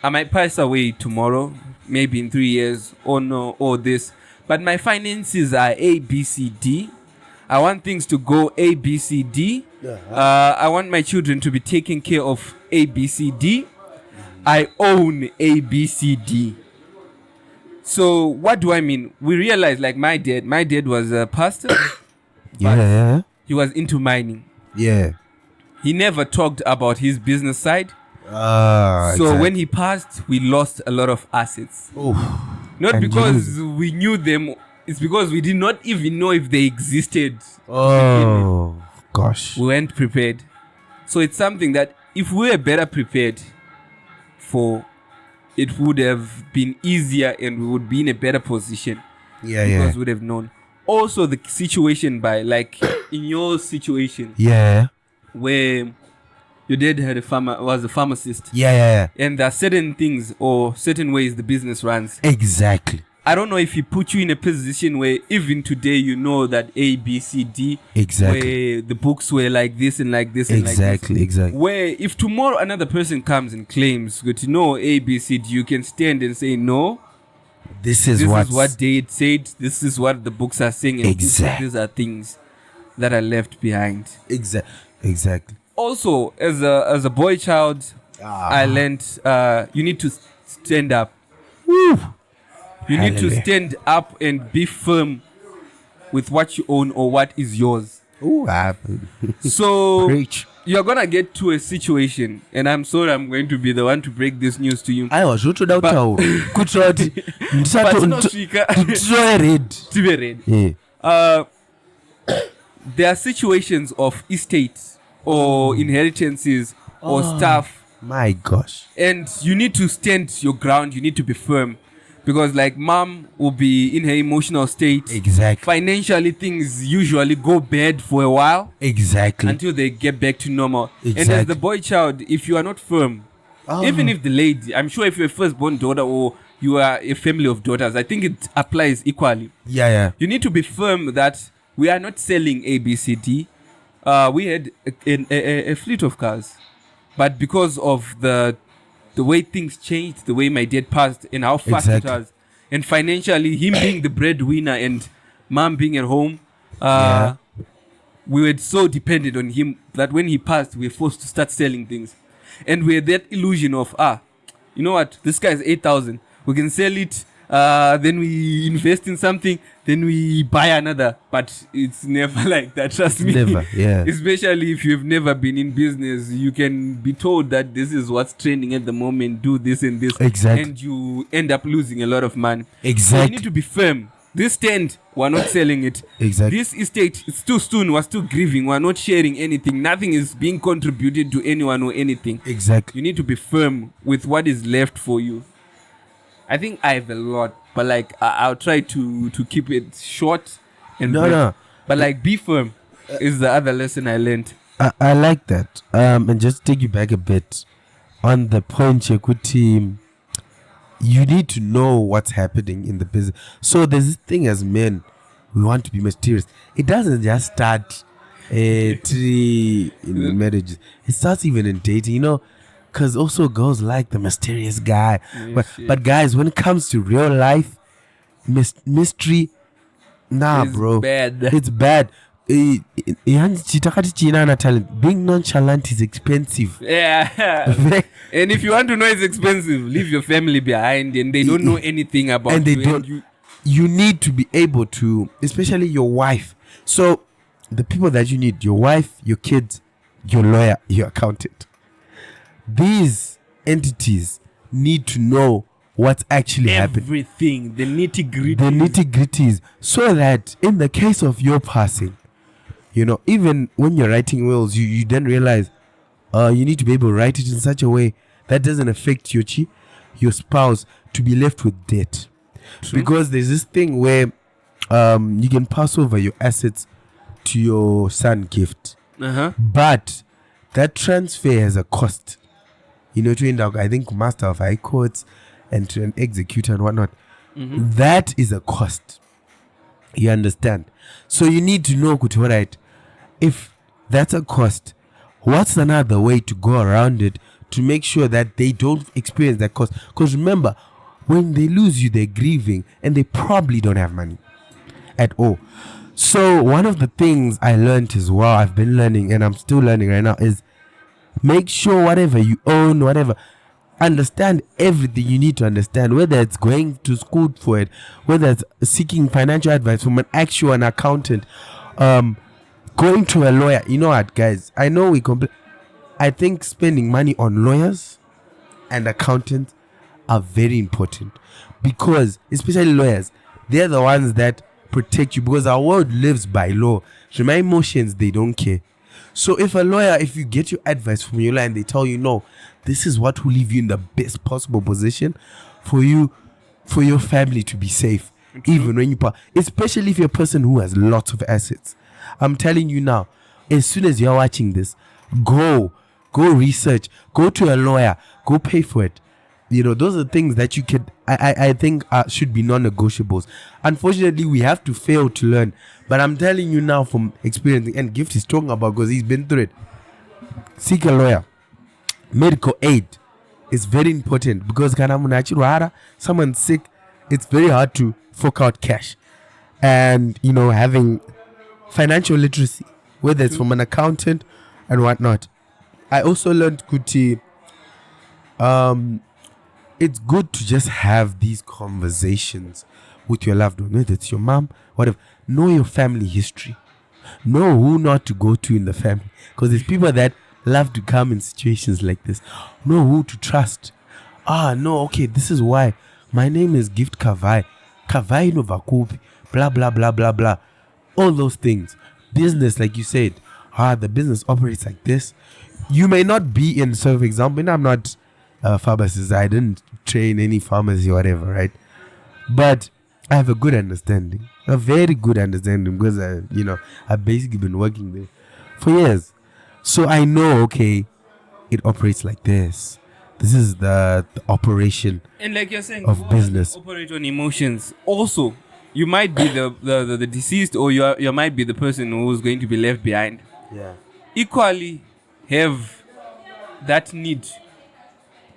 [SPEAKER 2] I might pass away tomorrow, maybe in 3 years, or no, or this. But my finances are A, B, C, D. I want things to go A, B, C, D. I want my children to be taken care of A, B, C, D. I own A, B, C, D. So what do I mean? We realized, like my dad was a pastor.
[SPEAKER 1] Yeah.
[SPEAKER 2] He was into mining.
[SPEAKER 1] Yeah.
[SPEAKER 2] He never talked about his business side. So
[SPEAKER 1] exactly.
[SPEAKER 2] when he passed, we lost a lot of assets. Not
[SPEAKER 1] And
[SPEAKER 2] because we knew them, it's because we did not even know if they existed.
[SPEAKER 1] Oh, gosh.
[SPEAKER 2] We weren't prepared. So it's something that if we were better prepared for, it would have been easier and we would be in a better position. Because we would have known. Also, the situation like in your situation.
[SPEAKER 1] Yeah.
[SPEAKER 2] Where your dad was a pharmacist.
[SPEAKER 1] Yeah.
[SPEAKER 2] And there are certain things or certain ways the business runs.
[SPEAKER 1] Exactly.
[SPEAKER 2] I don't know if he put you in a position where even today you know that A, B, C, D.
[SPEAKER 1] Exactly.
[SPEAKER 2] Where the books were like this and like this and
[SPEAKER 1] exactly,
[SPEAKER 2] like this.
[SPEAKER 1] Exactly.
[SPEAKER 2] Where if tomorrow another person comes and claims to know A, B, C, D, you can stand and say no.
[SPEAKER 1] This is what
[SPEAKER 2] Dad said. This is what the books are saying. And these are things that are left behind.
[SPEAKER 1] Exactly.
[SPEAKER 2] Also, as a boy child, I learned you need to stand up.
[SPEAKER 1] Woo.
[SPEAKER 2] You need to stand up and be firm with what you own or what is yours.
[SPEAKER 1] Ooh,
[SPEAKER 2] so
[SPEAKER 1] preach.
[SPEAKER 2] You're gonna get to a situation, and I'm sorry I'm going to be the one to break this news to you.
[SPEAKER 1] I was but
[SPEAKER 2] there are situations of estates or inheritances or stuff.
[SPEAKER 1] My gosh.
[SPEAKER 2] And you need to stand your ground. You need to be firm. Because like mom will be in her emotional state.
[SPEAKER 1] Exactly.
[SPEAKER 2] Financially, things usually go bad for a while.
[SPEAKER 1] Exactly.
[SPEAKER 2] Until they get back to normal.
[SPEAKER 1] Exactly.
[SPEAKER 2] And as the boy child, if you are not firm, even if the lady, I'm sure if you're a firstborn daughter or you are a family of daughters, I think it applies equally.
[SPEAKER 1] Yeah.
[SPEAKER 2] You need to be firm that we are not selling A, B, C, D. We had a fleet of cars. But because of the way things changed, the way my dad passed and how fast it was, and financially him being the breadwinner and mom being at home, we were so dependent on him that when he passed, we were forced to start selling things. And we had that illusion of, you know what, this guy is 8,000. We can sell it, then we invest in something, then we buy another. But it's never like that, trust me.
[SPEAKER 1] Never, yeah.
[SPEAKER 2] Especially if you've never been in business, you can be told that this is what's trending at the moment, do this and this.
[SPEAKER 1] Exactly.
[SPEAKER 2] And you end up losing a lot of money.
[SPEAKER 1] Exactly.
[SPEAKER 2] So you need to be firm. This tent, we're not selling it.
[SPEAKER 1] Exactly.
[SPEAKER 2] This estate, it's too soon, we're still grieving, we're not sharing anything. Nothing is being contributed to anyone or anything.
[SPEAKER 1] Exactly.
[SPEAKER 2] You need to be firm with what is left for you. I think I have a lot, but like I'll try to keep it short and brief.
[SPEAKER 1] No.
[SPEAKER 2] But like be firm is the other lesson I learned.
[SPEAKER 1] I like that. And just take you back a bit on the point, Chekuti. You need to know what's happening in the business. So there's this thing as men, we want to be mysterious. It doesn't just start in marriages. It starts even in dating, you know, because also girls like the mysterious guy. But guys, when it comes to real life, mystery,
[SPEAKER 2] It's
[SPEAKER 1] bro,
[SPEAKER 2] bad.
[SPEAKER 1] it's bad. Being nonchalant is expensive.
[SPEAKER 2] Yeah. And if you want to know it's expensive, leave your family behind and they don't know anything about
[SPEAKER 1] and they
[SPEAKER 2] you.
[SPEAKER 1] don't. You need to be able to, especially your wife. So the people that you need, your wife, your kids, your lawyer, your accountant. These entities need to know what's actually happening.
[SPEAKER 2] Everything, the nitty-gritty.
[SPEAKER 1] The nitty-gritties. So that in the case of your passing, you know, even when you're writing wills, you then realize you need to be able to write it in such a way that doesn't affect your spouse to be left with debt. True. Because there's this thing where you can pass over your assets to your son gift. But that transfer has a cost. You know, to end up, I think, master of high courts and to an executor and whatnot. That is a cost. You understand? So you need to know, right, if that's a cost, what's another way to go around it to make sure that they don't experience that cost? Because remember, when they lose you, they're grieving and they probably don't have money at all. So one of the things I learned as well, I've been learning and I'm still learning right now, is make sure whatever you own, whatever, understand everything you need to understand, whether it's going to school for it, whether it's seeking financial advice from an accountant, going to a lawyer. You know what, guys, I know we complain. I think spending money on lawyers and accountants are very important, because especially lawyers, they're the ones that protect you, because our world lives by law. So my emotions, they don't care. So if you get your advice from your lawyer and they tell you, no, this is what will leave you in the best possible position for you, for your family to be safe. Even when you especially if you're a person who has lots of assets. I'm telling you now, as soon as you're watching this, go research, go to a lawyer, go pay for it. You know, those are things that you can, I think should be non-negotiables. Unfortunately, we have to fail to learn. But I'm telling you now from experience, and Gift is talking about because he's been through it. Seek a lawyer. Medical aid is very important, because someone's sick, it's very hard to fork out cash. And, you know, having financial literacy, whether it's from an accountant and whatnot. I also learned, Kuti, it's good to just have these conversations with your loved one, whether it's your mom, whatever. Know your family history. Know who not to go to in the family, because there's people that love to come in situations like this. Know who to trust. This is why my name is Gift Kavai no Vakupi, blah blah blah blah blah. All those things. Business, like you said, the business operates like this. You may not be in, so for example, I'm not a pharmacist, I didn't train any pharmacy or whatever, right? But I have a good understanding, a very good understanding, because I've basically been working there for years. So I know, okay, it operates like this. This is the operation,
[SPEAKER 2] and like you're saying,
[SPEAKER 1] of business.
[SPEAKER 2] Operate on emotions. Also, you might be the deceased, or you might be the person who's going to be left behind.
[SPEAKER 1] Yeah.
[SPEAKER 2] Equally have that need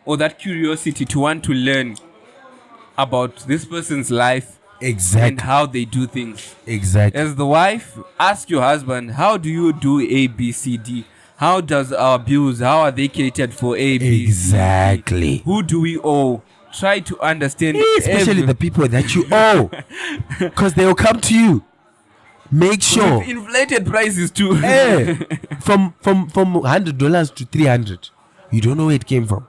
[SPEAKER 2] or that curiosity to want to learn about this person's life
[SPEAKER 1] Exactly.
[SPEAKER 2] and how they do things.
[SPEAKER 1] Exactly.
[SPEAKER 2] As the wife, ask your husband, how do you do A, B, C, D? How does our bills, how are they catered for A, B,
[SPEAKER 1] Exactly.
[SPEAKER 2] C, D? Who do we owe? Try to understand.
[SPEAKER 1] Especially the people that you owe. Because they will come to you. Make sure.
[SPEAKER 2] With inflated prices too.
[SPEAKER 1] Hey, from $100 to $300. You don't know where it came from.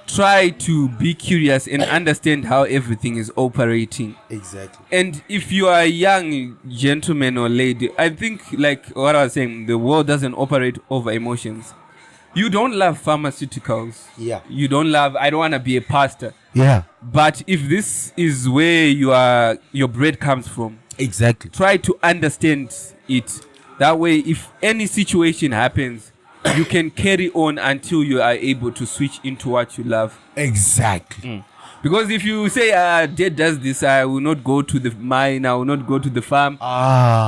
[SPEAKER 2] Try to be curious and understand how everything is operating.
[SPEAKER 1] Exactly.
[SPEAKER 2] And if you are a young gentleman or lady, I think, like what I was saying, the world doesn't operate over emotions. You don't love pharmaceuticals.
[SPEAKER 1] Yeah.
[SPEAKER 2] You don't love, I don't want to be a pastor.
[SPEAKER 1] Yeah.
[SPEAKER 2] But if this is where your bread comes from,
[SPEAKER 1] Exactly.
[SPEAKER 2] try to understand it. That way, if any situation happens, you can carry on until you are able to switch into what you love.
[SPEAKER 1] Exactly.
[SPEAKER 2] Because if you say, Dad does this, I will not go to the mine, I will not go to the farm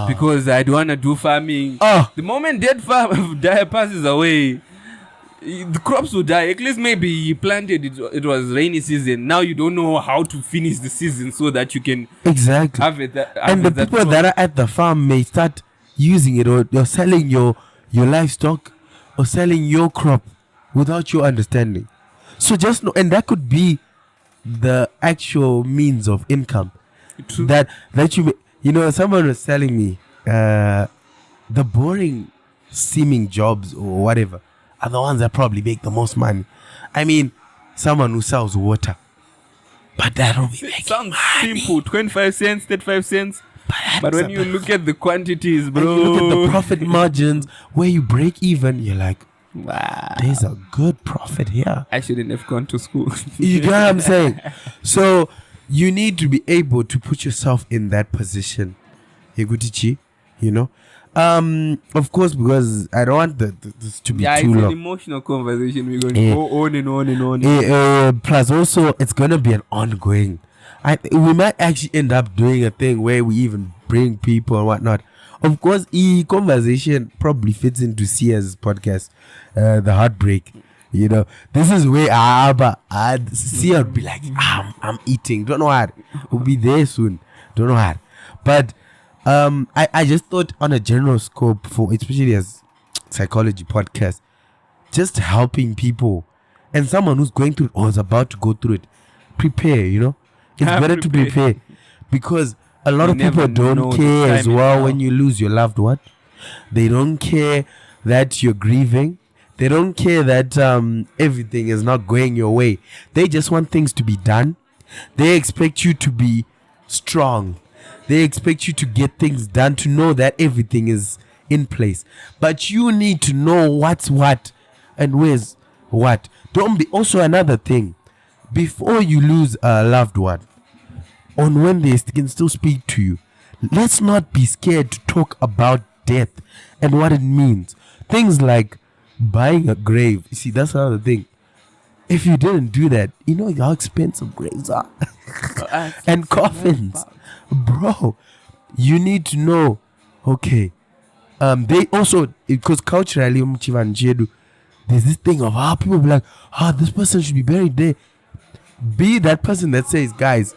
[SPEAKER 2] because I don't want to do farming. The moment Dad passes away, the crops will die. At least maybe you planted it was rainy season. Now you don't know how to finish the season so that you can
[SPEAKER 1] exactly
[SPEAKER 2] have it.
[SPEAKER 1] And the people that are at the farm may start using it, or you're selling your livestock or selling your crop without your understanding. So just know, and that could be the actual means of income.
[SPEAKER 2] True.
[SPEAKER 1] that you know, someone was telling me the boring seeming jobs or whatever are the ones that probably make the most money. I mean, someone who sells water, but that don't be making
[SPEAKER 2] sounds
[SPEAKER 1] money.
[SPEAKER 2] simple, 25 cents, 35 cents. But when you look at the quantities, bro,
[SPEAKER 1] and you look at the profit margins where you break even, you're like,
[SPEAKER 2] wow,
[SPEAKER 1] there's a good profit here.
[SPEAKER 2] I shouldn't have gone to school.
[SPEAKER 1] You get what I'm saying? So you need to be able to put yourself in that position, Hegutichi, you know. Of course, because I don't want this to be too
[SPEAKER 2] it's
[SPEAKER 1] long.
[SPEAKER 2] an emotional conversation. We're going to go on and on and on.
[SPEAKER 1] Plus, also, it's gonna be an ongoing. We might actually end up doing a thing where we even bring people and whatnot. Of course, conversation probably fits into Sia's podcast, the heartbreak. You know, this is where Sia would be like, I'm eating. Don't know what. We'll be there soon. Don't know what. But I just thought on a general scope, for especially as Sicology Podcast, just helping people and someone who's going through it or is about to go through it, prepare. You know, it's better to prepare, because a lot of people don't care as well when you lose your loved one. They don't care that you're grieving. They don't care that everything is not going your way. They just want things to be done. They expect you to be strong. They expect you to get things done, to know that everything is in place. But you need to know what's what and where's what. Don't be also another thing. Before you lose a loved one, on when they can still speak to you, let's not be scared to talk about death and what it means. Things like buying a grave. You see, that's another thing. If you didn't do that, you know how expensive graves are. And coffins. Bro, you need to know, okay. They also, because culturally, there's this thing of how people be like, this person should be buried there. Be that person that says, guys,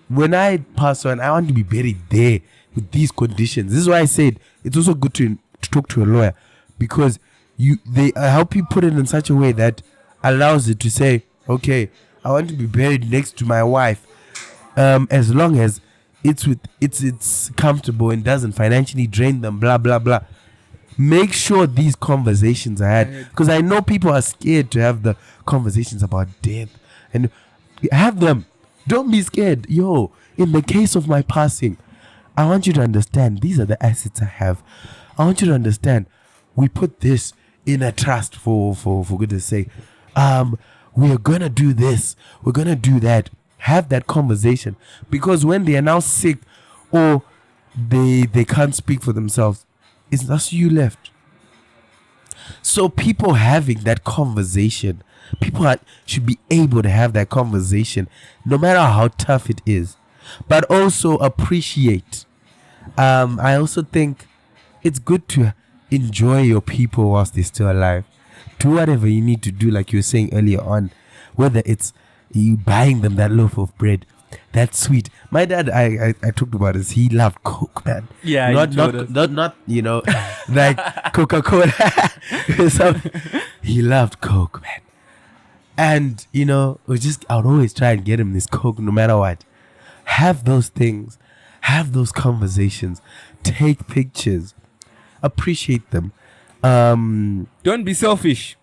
[SPEAKER 1] when I pass on, I want to be buried there with these conditions. This is why I said it's also good to talk to a lawyer, because they help you put it in such a way that allows it to say, okay, I want to be buried next to my wife, as long as it's comfortable and doesn't financially drain them, blah blah blah. Make sure these conversations are had, because I know people are scared to have the conversations about death, and have them. Don't be scared. Yo, in the case of my passing, I want you to understand these are the assets I have. I want you to understand we put this in a trust for goodness sake. We're gonna do this, we're gonna do that. Have that conversation, because when they are now sick or they can't speak for themselves, it's just you left. So people having that conversation, should be able to have that conversation no matter how tough it is, but also appreciate. I also think it's good to enjoy your people whilst they're still alive. Do whatever you need to do, like you were saying earlier on, whether it's you buying them that loaf of bread, That's sweet. My dad, I talked about this. He loved Coke, man.
[SPEAKER 2] Yeah,
[SPEAKER 1] not like Coca-Cola. He loved Coke, man. And I would always try and get him this Coke no matter what. Have those things, have those conversations, take pictures, appreciate them.
[SPEAKER 2] Don't be selfish.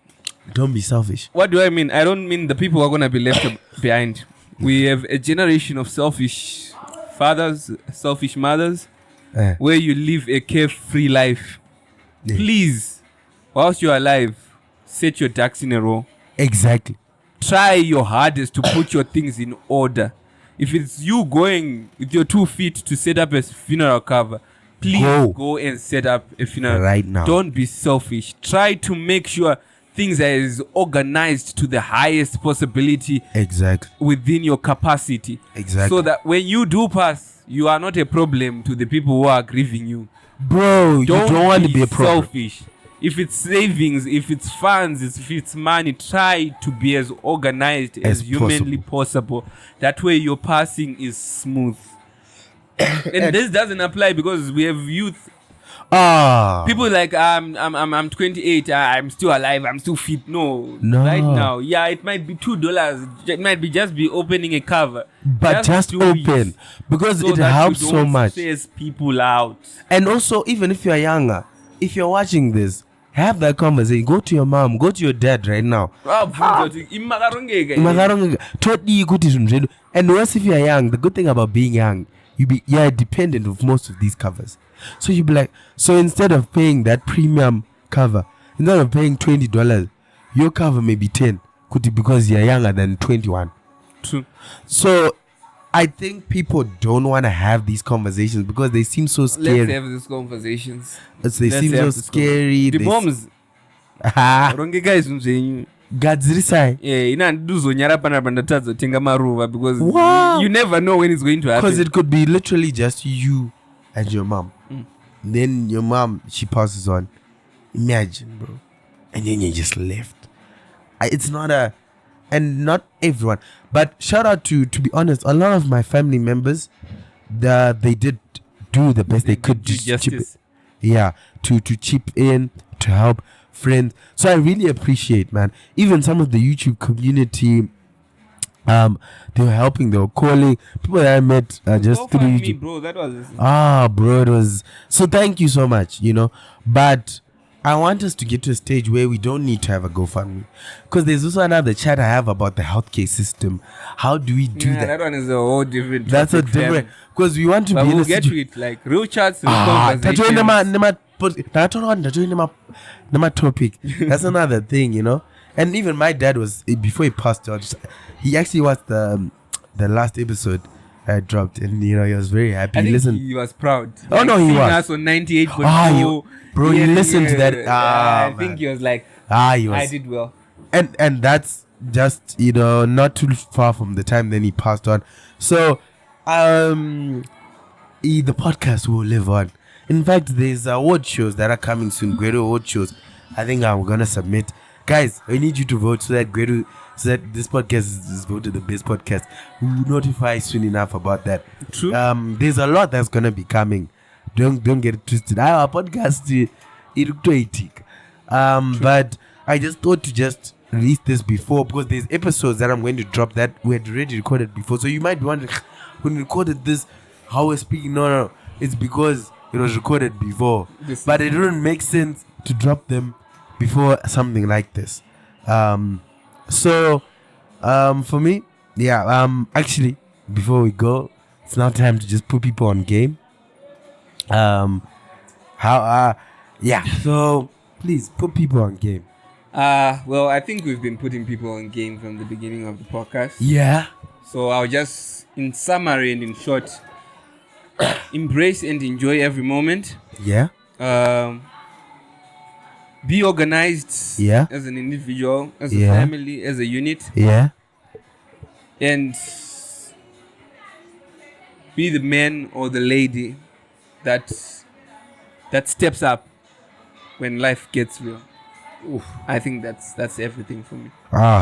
[SPEAKER 1] Don't be selfish.
[SPEAKER 2] What do I mean? I don't mean the people who are gonna be left behind. We have a generation of selfish fathers, selfish mothers, where you live a carefree life. Yeah. Please, whilst you're alive, set your ducks in a row.
[SPEAKER 1] Exactly.
[SPEAKER 2] Try your hardest to put your things in order. If it's you going with your 2 feet to set up a funeral cover, please go and set up a funeral
[SPEAKER 1] right now.
[SPEAKER 2] Don't be selfish. Try to make sure things are as organized to the highest possibility.
[SPEAKER 1] Exactly.
[SPEAKER 2] Within your capacity.
[SPEAKER 1] Exactly.
[SPEAKER 2] So that when you do pass, you are not a problem to the people who are grieving you.
[SPEAKER 1] Bro, you don't want to be a problem.
[SPEAKER 2] Selfish. If it's savings, if it's funds, if it's money, try to be as organized as humanly possible. That way your passing is smooth. And this doesn't apply because we have youth. People like I'm 28. I'm still alive. I'm still fit. No. Right now, yeah, it might be $2. It might be just be opening a cover,
[SPEAKER 1] but just open because so it helps so much.
[SPEAKER 2] Stress people out.
[SPEAKER 1] And also, even if you're younger, if you're watching this, have that conversation. Go to your mom. Go to your dad right now. And once if you're young, the good thing about being young, you're dependent of most of these covers. So you'd be like, so instead of paying that premium cover, instead of paying $20, your cover may be 10. Could be because you're younger than 21.
[SPEAKER 2] True.
[SPEAKER 1] So I think people don't want to have these conversations because they seem so scary.
[SPEAKER 2] Let's have these conversations.
[SPEAKER 1] They seem so scary.
[SPEAKER 2] The bombs.
[SPEAKER 1] Gadzirisai.
[SPEAKER 2] Because you never know when it's going to happen.
[SPEAKER 1] Because it could be literally just you and your mom. Then your mom, she passes on. Imagine, bro. And then you just left. It's not and not everyone. But shout out to be honest, a lot of my family members, they did do the best they could to chip in, to help friends. So I really appreciate, man. Even some of the YouTube community, they were helping, they were calling people that I met just through YouTube.
[SPEAKER 2] Me, bro, that was
[SPEAKER 1] bro, it was so. Thank you so much, but I want us to get to a stage where we don't need to have a GoFundMe, because there's also another chat I have about the healthcare system. How do we do that?
[SPEAKER 2] That one is a whole different.
[SPEAKER 1] That's a different, because we want to be.
[SPEAKER 2] We'll get to it, like real chats. Topic. That's another thing, And even my dad was, before he passed on, he actually watched the last episode I dropped, and he was very happy. I think
[SPEAKER 1] listened.
[SPEAKER 2] He was proud.
[SPEAKER 1] Oh no, he was.
[SPEAKER 2] Us on 98.2.
[SPEAKER 1] Bro, you listened to that.
[SPEAKER 2] I think he was like,
[SPEAKER 1] he was.
[SPEAKER 2] I did well.
[SPEAKER 1] And that's just not too far from the time then he passed on. So the podcast will live on. In fact, there's award shows that are coming soon. Great award shows. I think I'm gonna submit. Guys, I need you to vote so that this podcast is voted the best podcast. We will notify soon enough about that.
[SPEAKER 2] True.
[SPEAKER 1] There's a lot that's gonna be coming. Don't get it twisted. Our podcast but I just thought to just release this before, because there's episodes that I'm going to drop that we had already recorded before. So you might be wondering, when we recorded this, how we're speaking. No, it's because it was recorded before. But it didn't make sense to drop them before something like this. So for me, actually, before we go, it's now time to just put people on game. So please put people on game.
[SPEAKER 2] Well, I think we've been putting people on game from the beginning of the podcast.
[SPEAKER 1] Yeah.
[SPEAKER 2] So I'll just, in summary and in short, embrace and enjoy every moment.
[SPEAKER 1] Yeah.
[SPEAKER 2] Be organized.
[SPEAKER 1] Yeah.
[SPEAKER 2] As an individual, as a family, as a unit.
[SPEAKER 1] Yeah.
[SPEAKER 2] And be the man or the lady that steps up when life gets real. Oof, I think that's everything for me.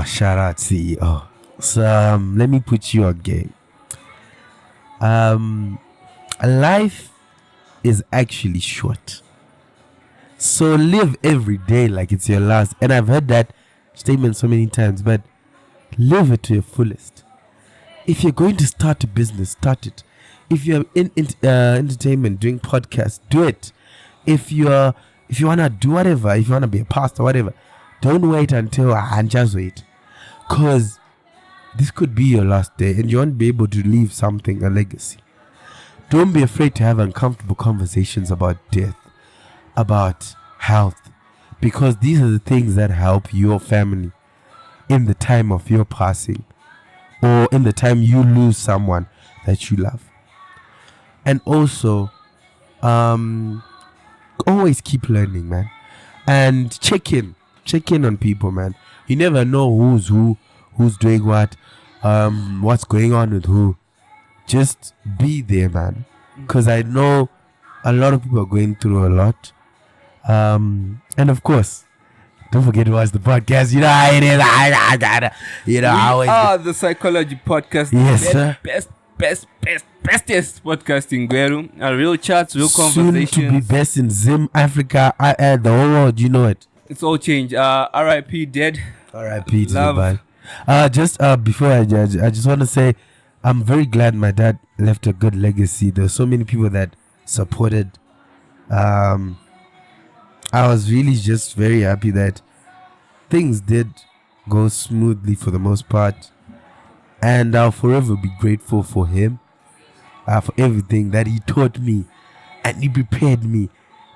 [SPEAKER 1] Shout out CEO. So let me put you on game. life is actually short. So live every day like it's your last. And I've heard that statement so many times, but live it to your fullest. If you're going to start a business, start it. If you're in entertainment, doing podcasts, do it. If you wanna do whatever, if you wanna be a pastor, whatever, don't wait until and just wait, cause this could be your last day, and you won't be able to leave something, a legacy. Don't be afraid to have uncomfortable conversations about death, about health, because these are the things that help your family in the time of your passing, or in the time you lose someone that you love. And also, always keep learning, man, and check in on people, man. You never know who's doing what, what's going on with who. Just be there, man, because I know a lot of people are going through a lot. And of course, don't forget to watch the podcast. You know how it is. You know how it is.
[SPEAKER 2] The Sicology Podcast.
[SPEAKER 1] Yes, sir.
[SPEAKER 2] Bestest podcast in Gweru. Real chats, real conversations.
[SPEAKER 1] Soon to be best in Zim, Africa, the whole world. You know it.
[SPEAKER 2] It's all changed. R.I.P. dead.
[SPEAKER 1] R.I.P. to
[SPEAKER 2] Love.
[SPEAKER 1] the band. Just before I judge, I just want to say I'm very glad my dad left a good legacy. There were so many people that supported. I was really just very happy that things did go smoothly for the most part. And I'll forever be grateful for him, for everything that he taught me and he prepared me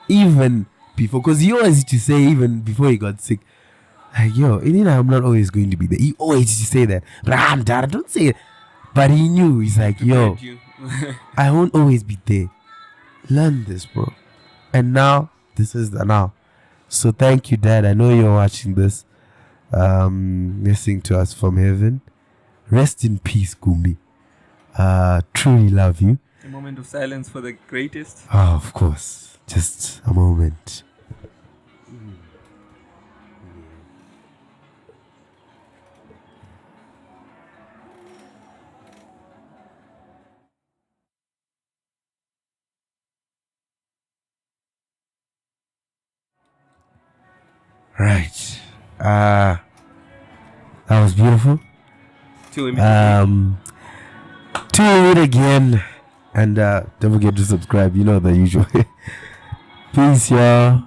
[SPEAKER 1] even before. Because he always used to say, even before he got sick, like, yo, I'm not always going to be there. He always used to say that. But I'm dad, don't say it. But he knew, he's like, yo, I won't always be there. Learn this, bro. And now, this is the now. So thank you, Dad. I know you're watching this, listening to us from heaven. Rest in peace, Gumbi. Truly love you.
[SPEAKER 2] A moment of silence for the greatest.
[SPEAKER 1] Oh, of course. Just a moment. Right. That was beautiful. Till we meet again. And don't forget to subscribe. You know the usual. Peace, y'all.